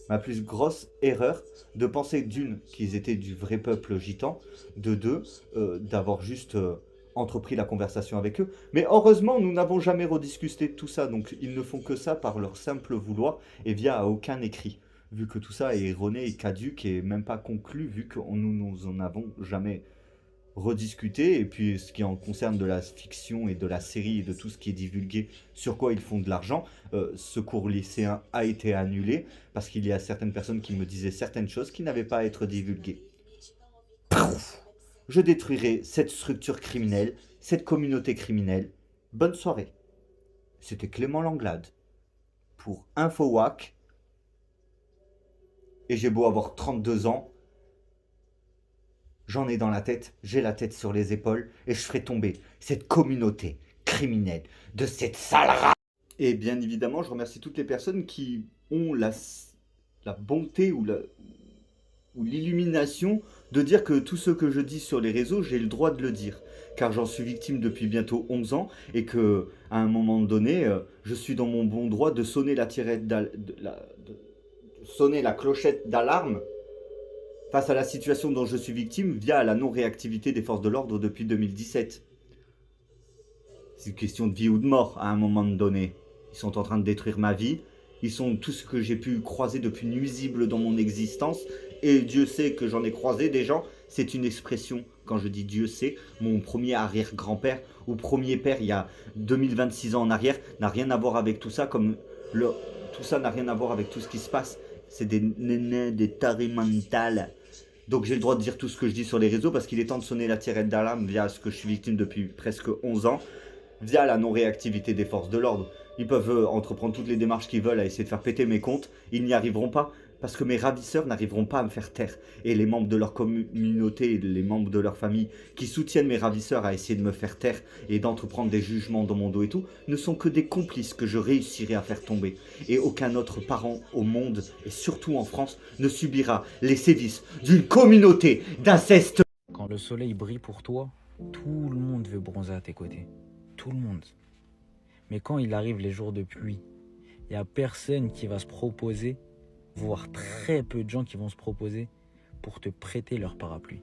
Ma plus grosse erreur, de penser d'une, qu'ils étaient du vrai peuple gitan, de deux, d'avoir juste entrepris la conversation avec eux. Mais heureusement, nous n'avons jamais rediscuté de tout ça, donc ils ne font que ça par leur simple vouloir et via aucun écrit. Vu que tout ça est erroné et caduque et même pas conclu, vu que nous en avons jamais rediscuté. Et puis ce qui en concerne de la fiction et de la série et de tout ce qui est divulgué sur quoi ils font de l'argent, ce cours lycéen a été annulé parce qu'il y a certaines personnes qui me disaient certaines choses qui n'avaient pas à être divulguées. Je détruirai cette structure criminelle, cette communauté criminelle. Bonne soirée. C'était Clément Langlade pour InfoWack. Et j'ai beau avoir 32 ans, j'en ai dans la tête, j'ai la tête sur les épaules et je ferai tomber cette communauté criminelle de cette sale race. Et bien évidemment, je remercie toutes les personnes qui ont la bonté ou l'illumination de dire que tout ce que je dis sur les réseaux, j'ai le droit de le dire. Car j'en suis victime depuis bientôt 11 ans et que à un moment donné, je suis dans mon bon droit de sonner sonner la clochette d'alarme face à la situation dont je suis victime via la non-réactivité des forces de l'ordre depuis 2017. C'est une question de vie ou de mort à un moment donné. Ils sont en train de détruire ma vie. Ils sont tout ce que j'ai pu croiser de plus nuisible dans mon existence. Et Dieu sait que j'en ai croisé des gens. C'est une expression, quand je dis Dieu sait, mon premier arrière-grand-père ou premier père il y a 2026 ans en arrière n'a rien à voir avec tout ça. Tout ça n'a rien à voir avec tout ce qui se passe. C'est des nénés, des tarés mentales. Donc j'ai le droit de dire tout ce que je dis sur les réseaux parce qu'il est temps de sonner la tirette d'alarme via ce que je suis victime depuis presque 11 ans, via la non-réactivité des forces de l'ordre. Ils peuvent entreprendre toutes les démarches qu'ils veulent à essayer de faire péter mes comptes, ils n'y arriveront pas parce que mes ravisseurs n'arriveront pas à me faire taire. Et les membres de leur communauté, les membres de leur famille qui soutiennent mes ravisseurs à essayer de me faire taire et d'entreprendre des jugements dans mon dos et tout, ne sont que des complices que je réussirai à faire tomber. Et aucun autre parent au monde, et surtout en France, ne subira les sévices d'une communauté d'inceste. Quand le soleil brille pour toi, tout le monde veut bronzer à tes côtés. Tout le monde. Mais quand il arrive les jours de pluie, il n'y a personne qui va se proposer voire très peu de gens qui vont se proposer pour te prêter leur parapluie.